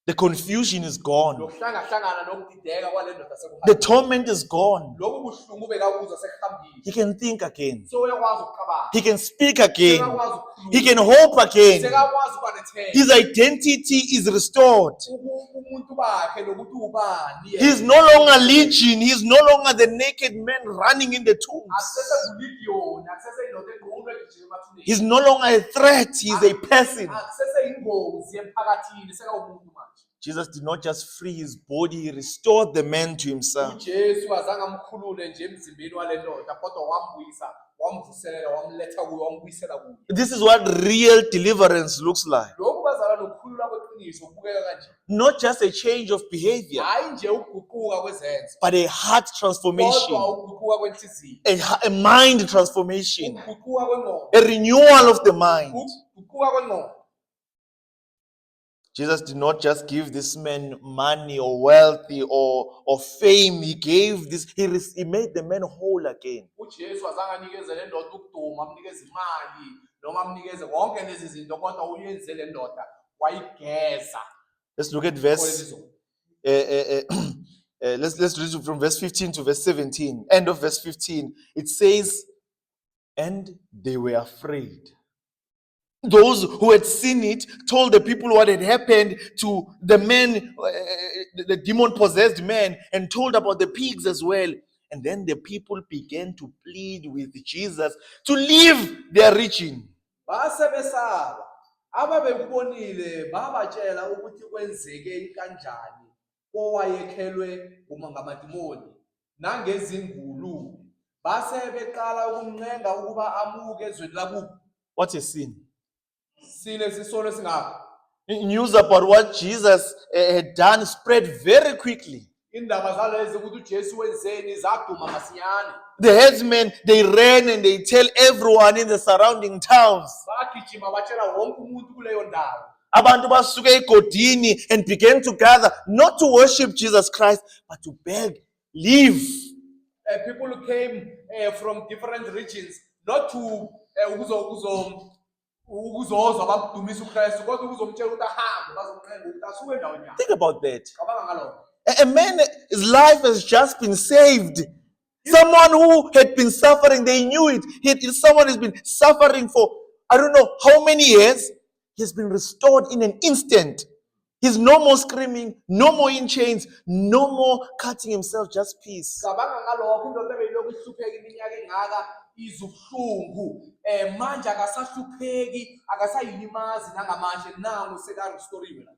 The confusion is gone. Lokuhlangahlangana nokudideka kwale ndoda The sekuhambile. torment is gone. Lokhu buhlungu bekabuzwa sekuhambile. He can think again. So uyakwazi ukuqabanga. He can speak again. Sekakwazi He ukukhuluma. can hope again. Sekakwazi ukuba nethemba. His identity is restored. Umuntu bakhe nokuthi ubani. He's no longer legion. He's no longer the naked man running in the tombs. Akusese ngulegion, akusese indoda engqulwe egijima emathuneni. He's no longer a threat. He's a person. Akusese ingozi emphakathini sekawumuntu manje. Jesus did not just free his body, he restored the man to himself. uJesu azange amkhulule nje emzimbeni wale ndoda kodwa wambuyisa, wamvuselela, wamletha kuye, wambuyisela kuye. This is what real deliverance looks like. Lokhu bazalwa nokukhulula kweqiniso kubukeka kanje. Not just a change of behavior, Hayi nje ukuguquka kwezenzo, but a heart kodwa transformation, ukuguquka kwenhliziyo, a mind transformation, ukuguquka kwengqondo, a renewal of the mind. ukuguquka kwengqondo. Jesus did not just give this man money or wealthy or fame. He gave this, he made the man whole again. uJesu azange anikeze le ndoda ukuduma, amnikeze imali noma amnikeze konke lezi zinto kodwa uyenze le ndoda wayigeza. Let's look at verse, let's read from verse 15 to verse 17. End of verse 15. It says, "And they were afraid." Those who had seen it told the people what had happened to the man, the demon-possessed man, and told about the pigs as well. And then the people began to plead with Jesus to leave their region. Base besaba. Ababekubonile babatshela ukuthi kwenzeke kanjani kowayekhelwe ngamadimoni nangezingulube. Base beqala ukumncenga ukuba amuke ezweni lakubo. What a sin. Sine sisono singapha. News about what Jesus had done spread very quickly. Indaba zalezi ukuthi uJesu wenzeni zaduma masinyane. The headsmen, they ran and they tell everyone in the surrounding towns. Bagijima batshela wonke umuntu kuleyo ndawo. Abantu basuka egodini and began to gather, not to worship Jesus Christ, but to beg, leave. People came from different regions, not to ukuzozwa bamdumisa uKristu kodwa ukuzomtshela ukuthi ahambe bazomncenga ukuthi asuke endaweni yakhe. Think about that. Cabanga ngalokho. A man, his life has just been saved. Someone who had been suffering, they knew it. Someone has been suffering for, I don't know how many years. He's been restored in an instant. He's no more screaming, no more in chains, no more cutting himself, just peace. Cabanga ngalokho indoda ebeyilokhu ihlupheka iminyaka engaka izubuhlungu. Manje akasahlupheki, akasayilimazi nangamanje nangu sekarestoriwe la.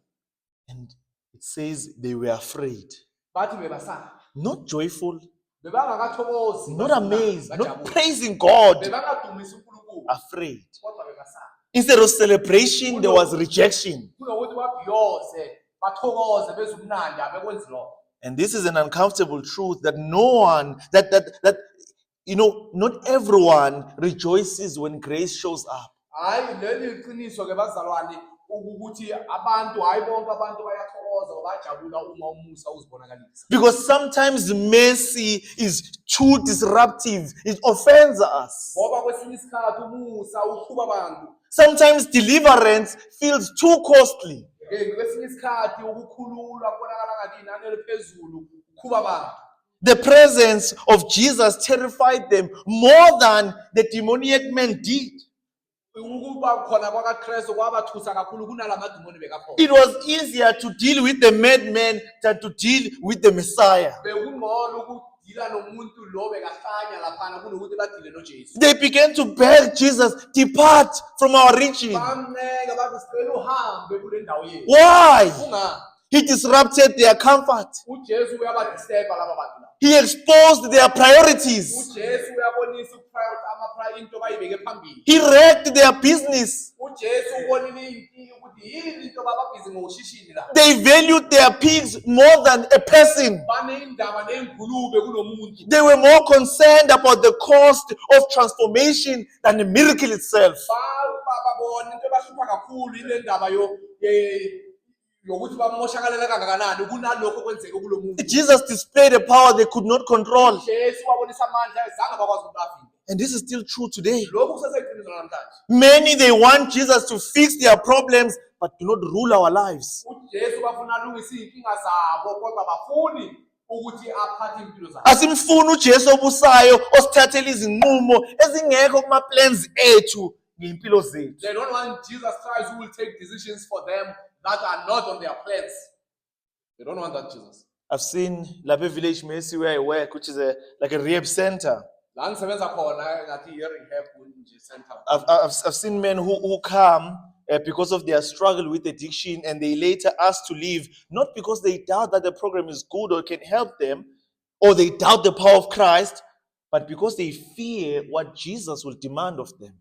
And it says they were afraid. Bathi bebasaba. Not joyful, Bebangakathokozi. not amazed, not praising God. Bebangadumisa uNkulunkulu. Afraid. Kodwa bebasaba. Instead of celebration, there was rejection. Kunokuthi babhiyoze, bathokoze bezumnandi abekwenzi lokho. And this is an uncomfortable truth that no one, that not everyone rejoices when grace shows up. Hayi leli iqiniso ke bazalwane ukuthi abantu hayi bonke abantu bayathokoza bajabula uma umusa uzibonakalisa. Because sometimes mercy is too disruptive. It offends us. Ngoba kwesinye isikhathi umusa ukhuba abantu. Sometimes deliverance feels too costly. Kwesinye isikhathi ukukhululwa kubonakala ngathi inani eliphezulu ukhuba abantu. The presence of Jesus terrified them more than the demoniac men did. Ukuba khona kwakaKristu kwabathusa kakhulu kunalamadimoni bekakhona. It was easier to deal with the madman than to deal with the Messiah. Bekungcono ukudila nomuntu lo bekahlanya laphana kunokuthi badile noJesu. They began to beg Jesus, depart from our region. Bamncenga bathi sicela uhambe kule ndawo yethu. Why? Ungani? He disrupted their comfort. uJesu uyabadisturba laba bantu la. He exposed their priorities. uJesu uyabonisa into bayibeke phambili. He wrecked their business. uJesu ubonile ukuthi yini into bababhizi ngoshishini la. They valued their pigs more than a person. Banendaba nengulube kunomuntu. They were more concerned about the cost of transformation than the miracle itself. Babona into bahlupha kakhulu ile ndaba yokuthi bamoshakalele kangakanani kunalokho kwenzeke kulomuntu. Jesus displayed a power they could not control. uJesu wabonisa amandla ezange bakwazi ukufika. And this is still true today. Lokhu kuseseqiniso namhlanje. Many, they want Jesus to fix their problems, but do not rule our lives. uJesu bafuna alungise inkinga zabo kodwa bafuni ukuthi aphathe impilo zabo. Asimfuni uJesu obusayo osithathela izinqumo ezingekho kuma plans ethu ngempilo zethu. They don't want Jesus Christ who will take decisions for them that are not on their plans. They don't want that Jesus. I've seen Labe Village Mercy where I work, which is like a rehab center. La ngisebenza khona ngathi rehab center. I've seen men who come because of their struggle with addiction, and they later ask to leave, not because they doubt that the program is good or can help them, or they doubt the power of Christ, but because they fear what Jesus will demand of them.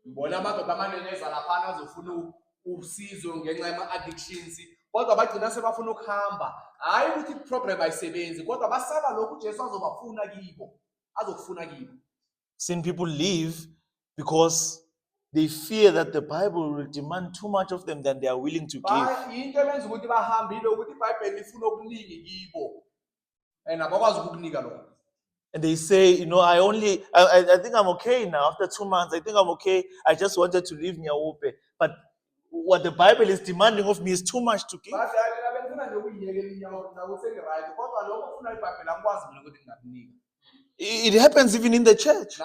Ngibona amadoda amaningi eza laphana azofuna usizo ngenxa yama-addictions kodwa bagcina sebafuna ukuhamba hayi ukuthi iprogram ayisebenzi kodwa basaba lokhu uJesu azobafuna kibo azokufuna kibo. Seen people leave because they fear that the Bible will demand too much of them than they are willing to give. Into ebenza ukuthi bahambile ukuthi iBhayibheli lifuna okuningi kibo and abakwazi ukukunika lokho. And they say, I think I'm okay now. After 2 months, I think I'm okay. I just wanted to leave Nyaope. But what the Bible is demanding of me is too much to give. It happens even in the church.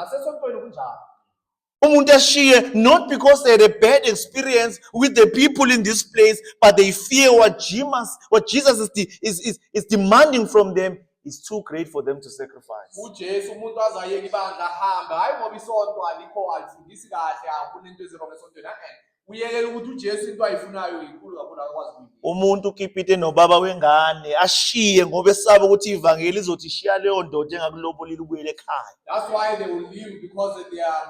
Umuntu ashiye, not because they had a bad experience with the people in this place, but they fear what Jesus is demanding from them is too great for them to sacrifice. uJesu umuntu azayeka ibandla ahambe hayi ngoba isonto alikho alifundisi kahle akunento ezirongo esontweni uyekela ukuthi uJesu into ayifunayo inkulu kakhulu akwazi ukuyibona. Umuntu ukipite nobaba wengane ashiye ngoba esaba ukuthi ivangeli izothi shiya leyo ndoda engakulobolile ubuyele ekhaya. That's why they will leave, because they are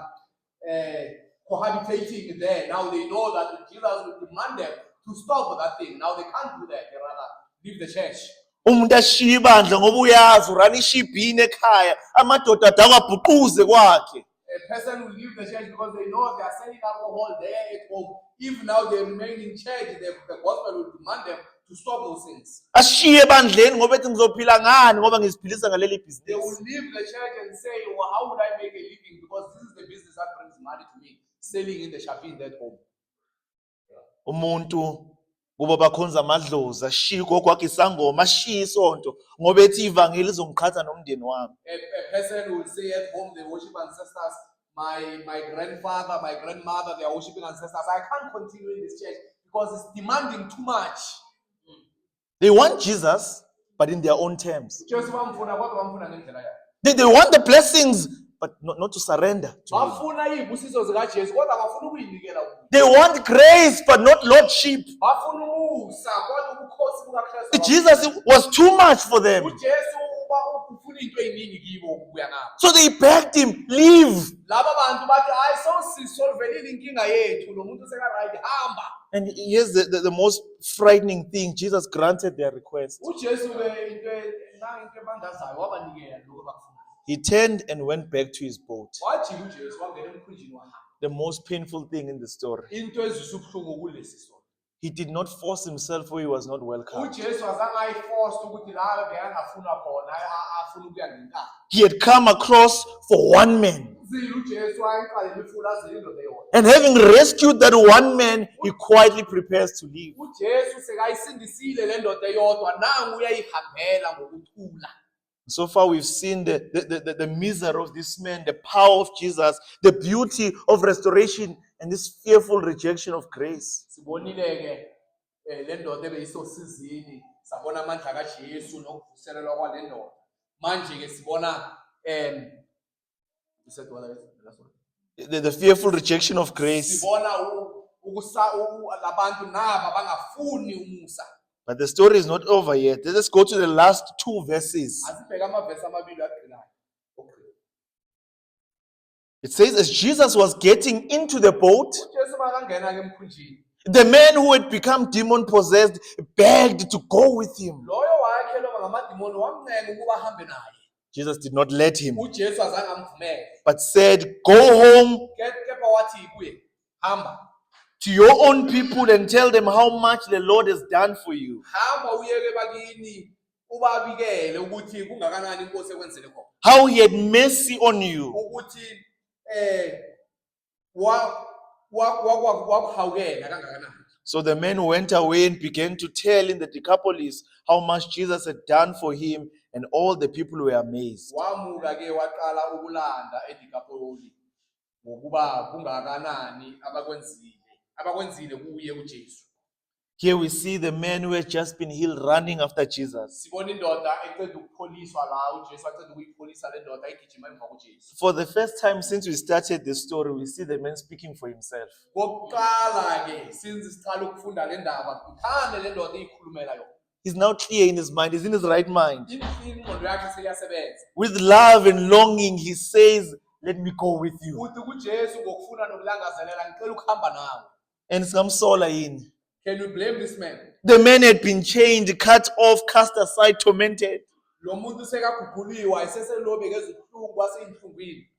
cohabitating there. Now they know that Jesus will demand them to stop that thing. Now they can't do that. They rather leave the church. Umuntu ashiye ibandla ngoba uyazi urana ishibhini ekhaya amadoda adakabhuquze kwakhe. A person will leave the church because they know they are selling alcohol there at home. If now they remain in church, the gospel will demand them to stop those things. Ashiye ebandleni ngoba ethi ngizophila ngani ngoba ngiziphilisa ngaleli They will business. leave the church and say, well, how would I make a living? Because this is the business that brings money to me. Selling in the shopping at home. Umuntu kuba bakhonza amadlozi ashiye gokwakhe isangoma ashiye isonto ngoba ethi ivangeli izongiqhatha nomndeni wami. A person will say at home they worship ancestors. My grandfather, my grandmother, they are worshiping ancestors. I can't continue in this church because it's demanding too much. They want Jesus, but in their own terms. Jesu bamfuna kodwa bamfuna ngendlela yakhe. They want the blessings, but not to surrender to him. Bafuna izibusiso zikaJesu kodwa bafuna ukuyinikela kuye. They want grace, but not lordship. Bafuna umusa kodwa ubukhosi bukaKristu. Jesus was too much for them. uJesu ufuna into eziningi kibo ukuya ngapha. So they begged him, leave. Laba bantu bathi hayi sowusisolvelile inkinga yethu lo muntu seka right hamba. And here's the most frightening thing. Jesus granted their request. uJesu ke into ebandazayo wabanikela lokho bakufuna. He turned and went back to his boat. Wajika uJesu wangena emkhunjini wahamba. The most painful thing in the story. Into ezisubhlungu kulesi sona. He did not force himself where he was not welcome. uJesu azange ayiforce ukuthi la bekangafuna khona afuna ukuya ngenkani. He had come across for one man. Zile uJesu ayiqalele ifula indoda eyodwa. And having rescued that one man, he quietly prepares to leave. uJesu sekayisindisile le ndoda eyodwa nangu uyayihambela ngokuthula. So far, we've seen the misery of this man, the power of Jesus, the beauty of restoration, and this fearful rejection of grace. Sibonile ke le ndoda ebeyisosizini, sabona amandla kaJesu nokuvuselelwa kwale ndoda. Manje ke sibona The fearful rejection of grace. sibona labantu naba bangafuni umusa. But the story is not over yet. Let us go to the last two verses. Asibheke amavesi amabili agcinayo. It says, as Jesus was getting into the boat, uJesu makangena ke emkhunjini. the man who had become demon possessed begged to go with him. Loyo wayekhelwa ngamadimoni wamncenga ukuba ahambe naye. Jesus did not let him, uJesu azange amvumele. but said, go home Kepha wathi kuye, hamba. to your own people and tell them how much the Lord has done for you. Hamba uyeke bakini ubabikele ukuthi kungakanani inkosi ekwenzele khona. How he had mercy on you. Ukuthi wakuhawukela kangakanani. So the man went away and began to tell in the Decapolis how much Jesus had done for him, and all the people were amazed. Wamuka ke waqala ukulanda eDikapoli ngokuba kungakanani abakwenzile kuye uJesu. Here we see the man who had just been healed running after Jesus. Sibona indoda eceda ukupholiswa la uJesu aceda ukuyipholisa le ndoda igijima emva kuJesu. For the first time since we started this story, we see the man speaking for himself. Kokuqala ke since siqala ukufunda le ndaba uthande le ndoda ikhulumela yona. He's now clear in his mind. He's in his right mind. Ingqondo yakhe seyasebenza. With love and longing, he says, let me go with you. Uthi kuJesu ngokufuna nokulangazelela ngicela ukuhamba nawe. And samsola yini. Can you blame this man? The man had been chained, cut off, cast aside, tormented. Lo muntu sekaguguliwa eseselobeke ezihlungu waseyinhlungwini.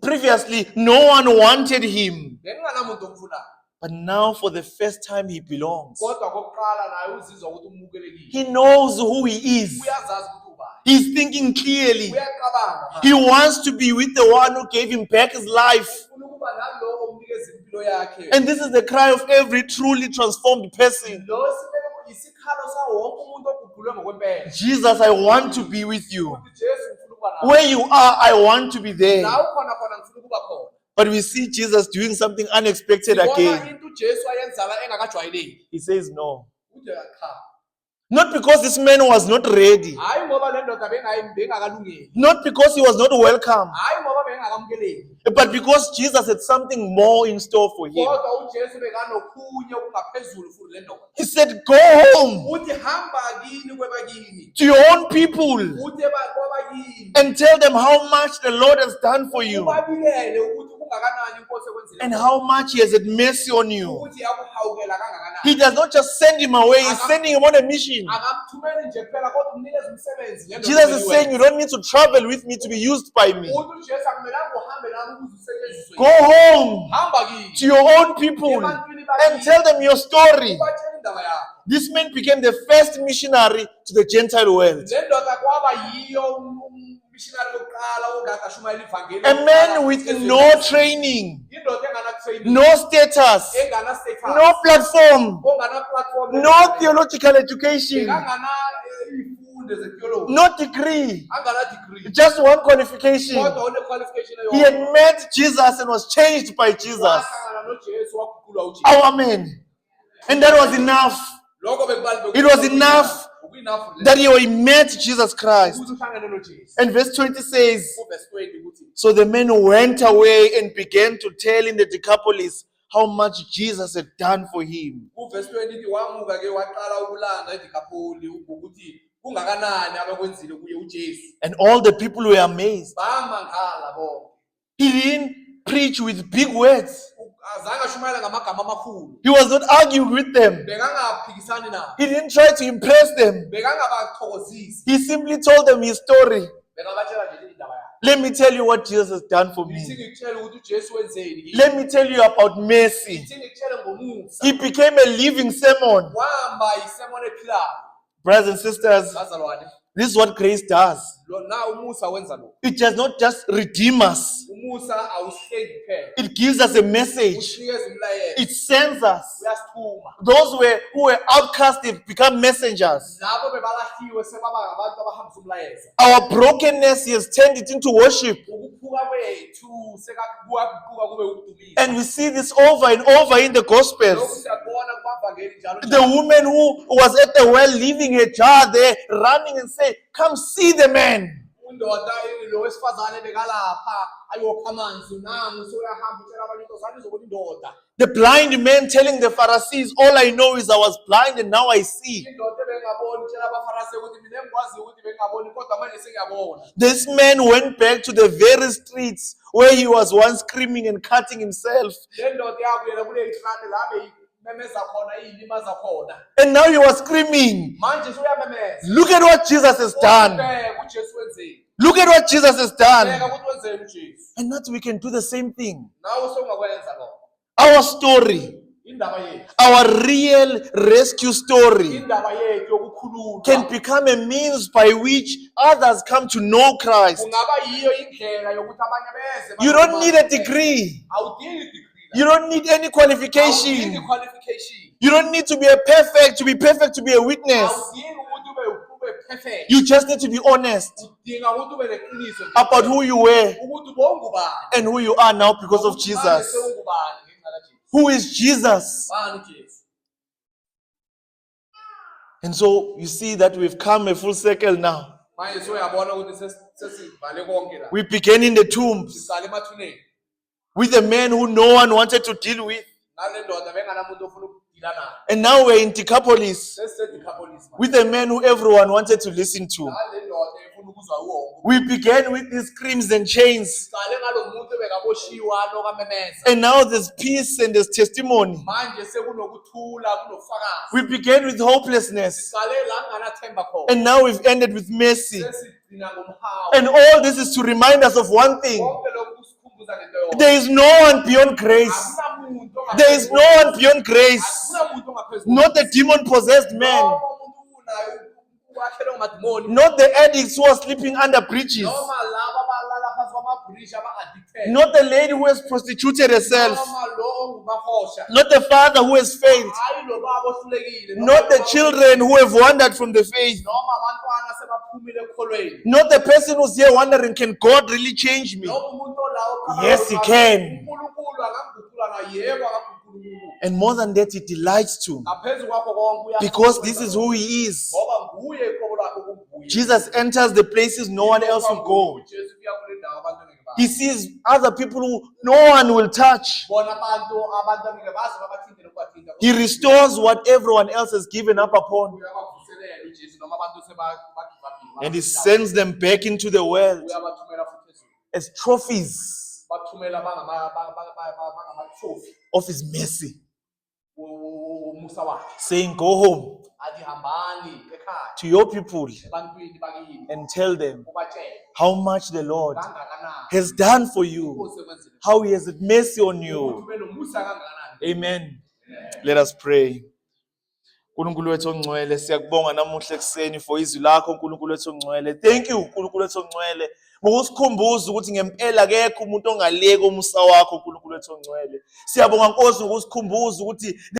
Previously, no one wanted him. Ngenganamuntu omfunayo. But now, for the first time, he belongs. Kodwa kokuqala naye uzizwa ukuthi umukelekile. He knows who he is. Uyazazi ukuthi ubani. He's thinking clearly. Uyaqabanga. He wants to be with the one who gave him back his life. Ufuna ukuba nalo omnikeza impilo yakhe. And this is the cry of every truly transformed person. Lo sibeke isikhalo sawo wonke umuntu ogugulwe ngokwempela. Jesus, I want to be with you. Uthi Jesu ngifuna ukuba nawe. Where you are, I want to be there. La ukhona khona ngifuna ukuba khona. But we see Jesus doing something unexpected Sibona again. into uJesu ayenzala engakajwayeleki. He says, no, Uthi cha. Not because this man was not ready. Hayi ngoba le ndoda bengakalungeli. Not because he was not welcome. Hayi ngoba bengakamukeleki. But because Jesus had something more in store for him. Kodwa uJesu bekanokhunye okungaphezulu futhi le ndoda. He said, go home Uthi hamba kini kwebakini. to your own people Uthi kwabakini. and tell them how much the Lord has done for you Ubabikele ukuthi kungakanani inkosi ekwenzile. and how much he has had mercy on you. Ukuthi akuhawukela kangakanani. He does not just send him away, he's sending him on a mission. Akamthumeli nje kuphela kodwa umnikeza umsebenzi. Le ndoda Jesus is eliwenza. saying, you don't need to travel with me to be used by me. Uthi uJesu akumelanga uhambe nami ukuze usetshenziswe. Go home Hamba kini. to your own people and tell them your story. Ubatshele indaba yakho. This man became the first missionary to the Gentile world. Le ndoda kwaba yiyo ummissionary wokuqala okade ashumayela ivangeli. A man with no training, Indoda engana-training, no status, engana-status, no platform, ongana-platform, no theological education, angana-izifundo ze-theology, no degree, angana-degree, just one qualification. kodwa une-qualification He eyodwa. had met Jesus and was changed by Jesus. Wahlangana noJesu waguqulwa uJesu. Our man. And that was enough. Lokho bekubalulekile. It was enough Ukuyinafu le. that he met Jesus Christ. Ukuthi uhlangane noJesu. And verse 20 says, Verse 20 ukuthi, so the men went away and began to tell in the Decapolis how much Jesus had done for him. verse 20 ithi wamuka-ke waqala ukulanda eDikapoli ukuthi kungakanani abakwenzile kuye uJesu. And all the people were amazed. Bamangala bonke. He didn't preach with big words. Azange ashumayela ngamagama amakhulu. He was not arguing with them. Bekangaphikisani nabo. He didn't try to impress them. Bekangabathokozisi. He simply told them his story. Bekabatshela nje indaba yakhe. Let me tell you what Jesus has done for Ngithi me. ngikutshela ukuthi uJesu wenzeni kimi. Let me tell you about mercy. Ngithi ngikutshele ngomusa. He became a living sermon. Wahamba isemona ephilayo. Brothers and sisters, Bazalwane. this is what grace does. Na umusa wenza lokho. It does not just redeem us. Umusa awusihleki kuphela. It gives us a message. Usinikeza umlayezo. It sends us. Uyasithuma. Those who were outcast, they've become messengers. Labo bebalahiwe sebaba ngabantu abahambisa umlayezo. Our brokenness, he has turned it into worship. Ukuphuka kwethu sekakuguquka kube ukudumisa. And we see this over and over in the Lokhu Gospels. siyabona kumavangeli njalo. The woman who was at the well leaving her jar there, running and saying, come see the man. Undoda lo wesifazane bekalapha ayokha amanzi nangu soyahamba utshela abantu into zani uzobona indoda. The blind man telling the Pharisees, all I know is I was blind and now I see. Indoda ebengaboni utshela abaFarisi ukuthi mina engikwazi ukuthi bengaboni kodwa manje sengiyabona. This man went back to the very streets where he was once screaming and cutting himself. Le ndoda yabuyela kule yitrate la beyimemeza khona iyilimaza khona. And now he was screaming, Manje suyamemeza. look at what Jesus has done. Ubheke uJesu wenzeni. Look at what Jesus has done. Bheka ukuthi wenzeni uJesu. And that we can do the same thing. Nawe songakwenza lokho. Our story, Indaba yethu. our real rescue story Indaba yethu yokukhululwa. can become a means by which others come to know Christ. Kungaba yiyo indlela yokuthi abanye beze. You don't need a degree. Awudingi degree. You don't need any Awudingi qualification. qualification. You don't need to be a perfect to be perfect to be a witness. Awudingi ukuthi ube perfect. You just need to be honest Udinga ukuthi ube neqiniso nje. about who you were Ukuthi ubongubani. and who you are now because of Jesus. Manje sewungubani ngenxa kaJesu. Who is Jesus? Bani uJesu. And so you see that we've come a full circle now. Manje soyabona ukuthi sesivale konke la. We began in the tombs Siqale emathuneni. with a man who no one wanted to deal with. Ngale ndoda benganamuntu ofuna ukudila naye. And now we're in Decapolis SesiseDecapolis manje. with a man who everyone wanted to listen to. Ngale ndoda efuna ukuzwa uwonke. We began with these screams and chains. Siqale ngalomuntu ebekaboshiwa nokamemeza. And now there's peace and there's testimony. Manje sekunokuthula kunofakazi. We began with hopelessness. Siqale la nganathemba khona. And now we've ended with mercy. Sesigcina ngomhawu. And all this is to remind us of one thing. Konke lokhu kusikhumbuza ngento yonke. There is no one beyond grace. Akunamuntu ongaphezulu. There is no one beyond grace. Akunamuntu ongaphezulu. Not the demon-possessed man. Noma umuntu unayo ukwakhelwa ngamadimoni. Not the addicts who are sleeping under bridges. Noma laba abalala phansi kwamabhriji aba-addicted. Not the lady who has prostituted herself. Noma lo ongumahosha. Not the father who has failed. Hayi lo baba ohlulekile. Not the children who have wandered from the faith. Noma abantwana sebaphumile ekukholweni. Not the person who's here wondering, can God really change me? Noma umuntu olawo Yes, he can. uNkulunkulu angamguqula na yebo angamguqula uNkulunkulu. And more than that, he delights to. ngaphezu kwakho konke Because this is who he is. ngoba nguye iqobo lakho kunguye. Jesus enters the places no one else will go. uJesu ufika kule ndawo abantu angeke bazi. He sees other people who no one will touch. bona abantu angeke bazi babathinte nokubathinta. He restores what everyone else has given up upon. uyabavuselela uJesu noma abantu sebagivapile. And he sends them back into the world uyabathumela futhi ezweni. as trophies bathumela bangama-trophy of his mercy, umusa wakhe. saying, go home athi hambani ekhaya to your people ebantwini bakini and tell them ubatshele how much the Lord kangakanani has done for you, inkosi ekwenzile how he has had mercy on you. ube nomusa kangakanani. Amen. Let us pray. Nkulunkulu wethu ongcwele, siyakubonga namuhla ekuseni for izwi lakho Nkulunkulu wethu ongcwele. Thank you Nkulunkulu wethu ongcwele ngokusikhumbuza ukuthi ngempela akekho umuntu ongaleka umusa wakho Nkulunkulu wethu ongcwele. Siyabonga Nkosi ngokusikhumbuza ukuthi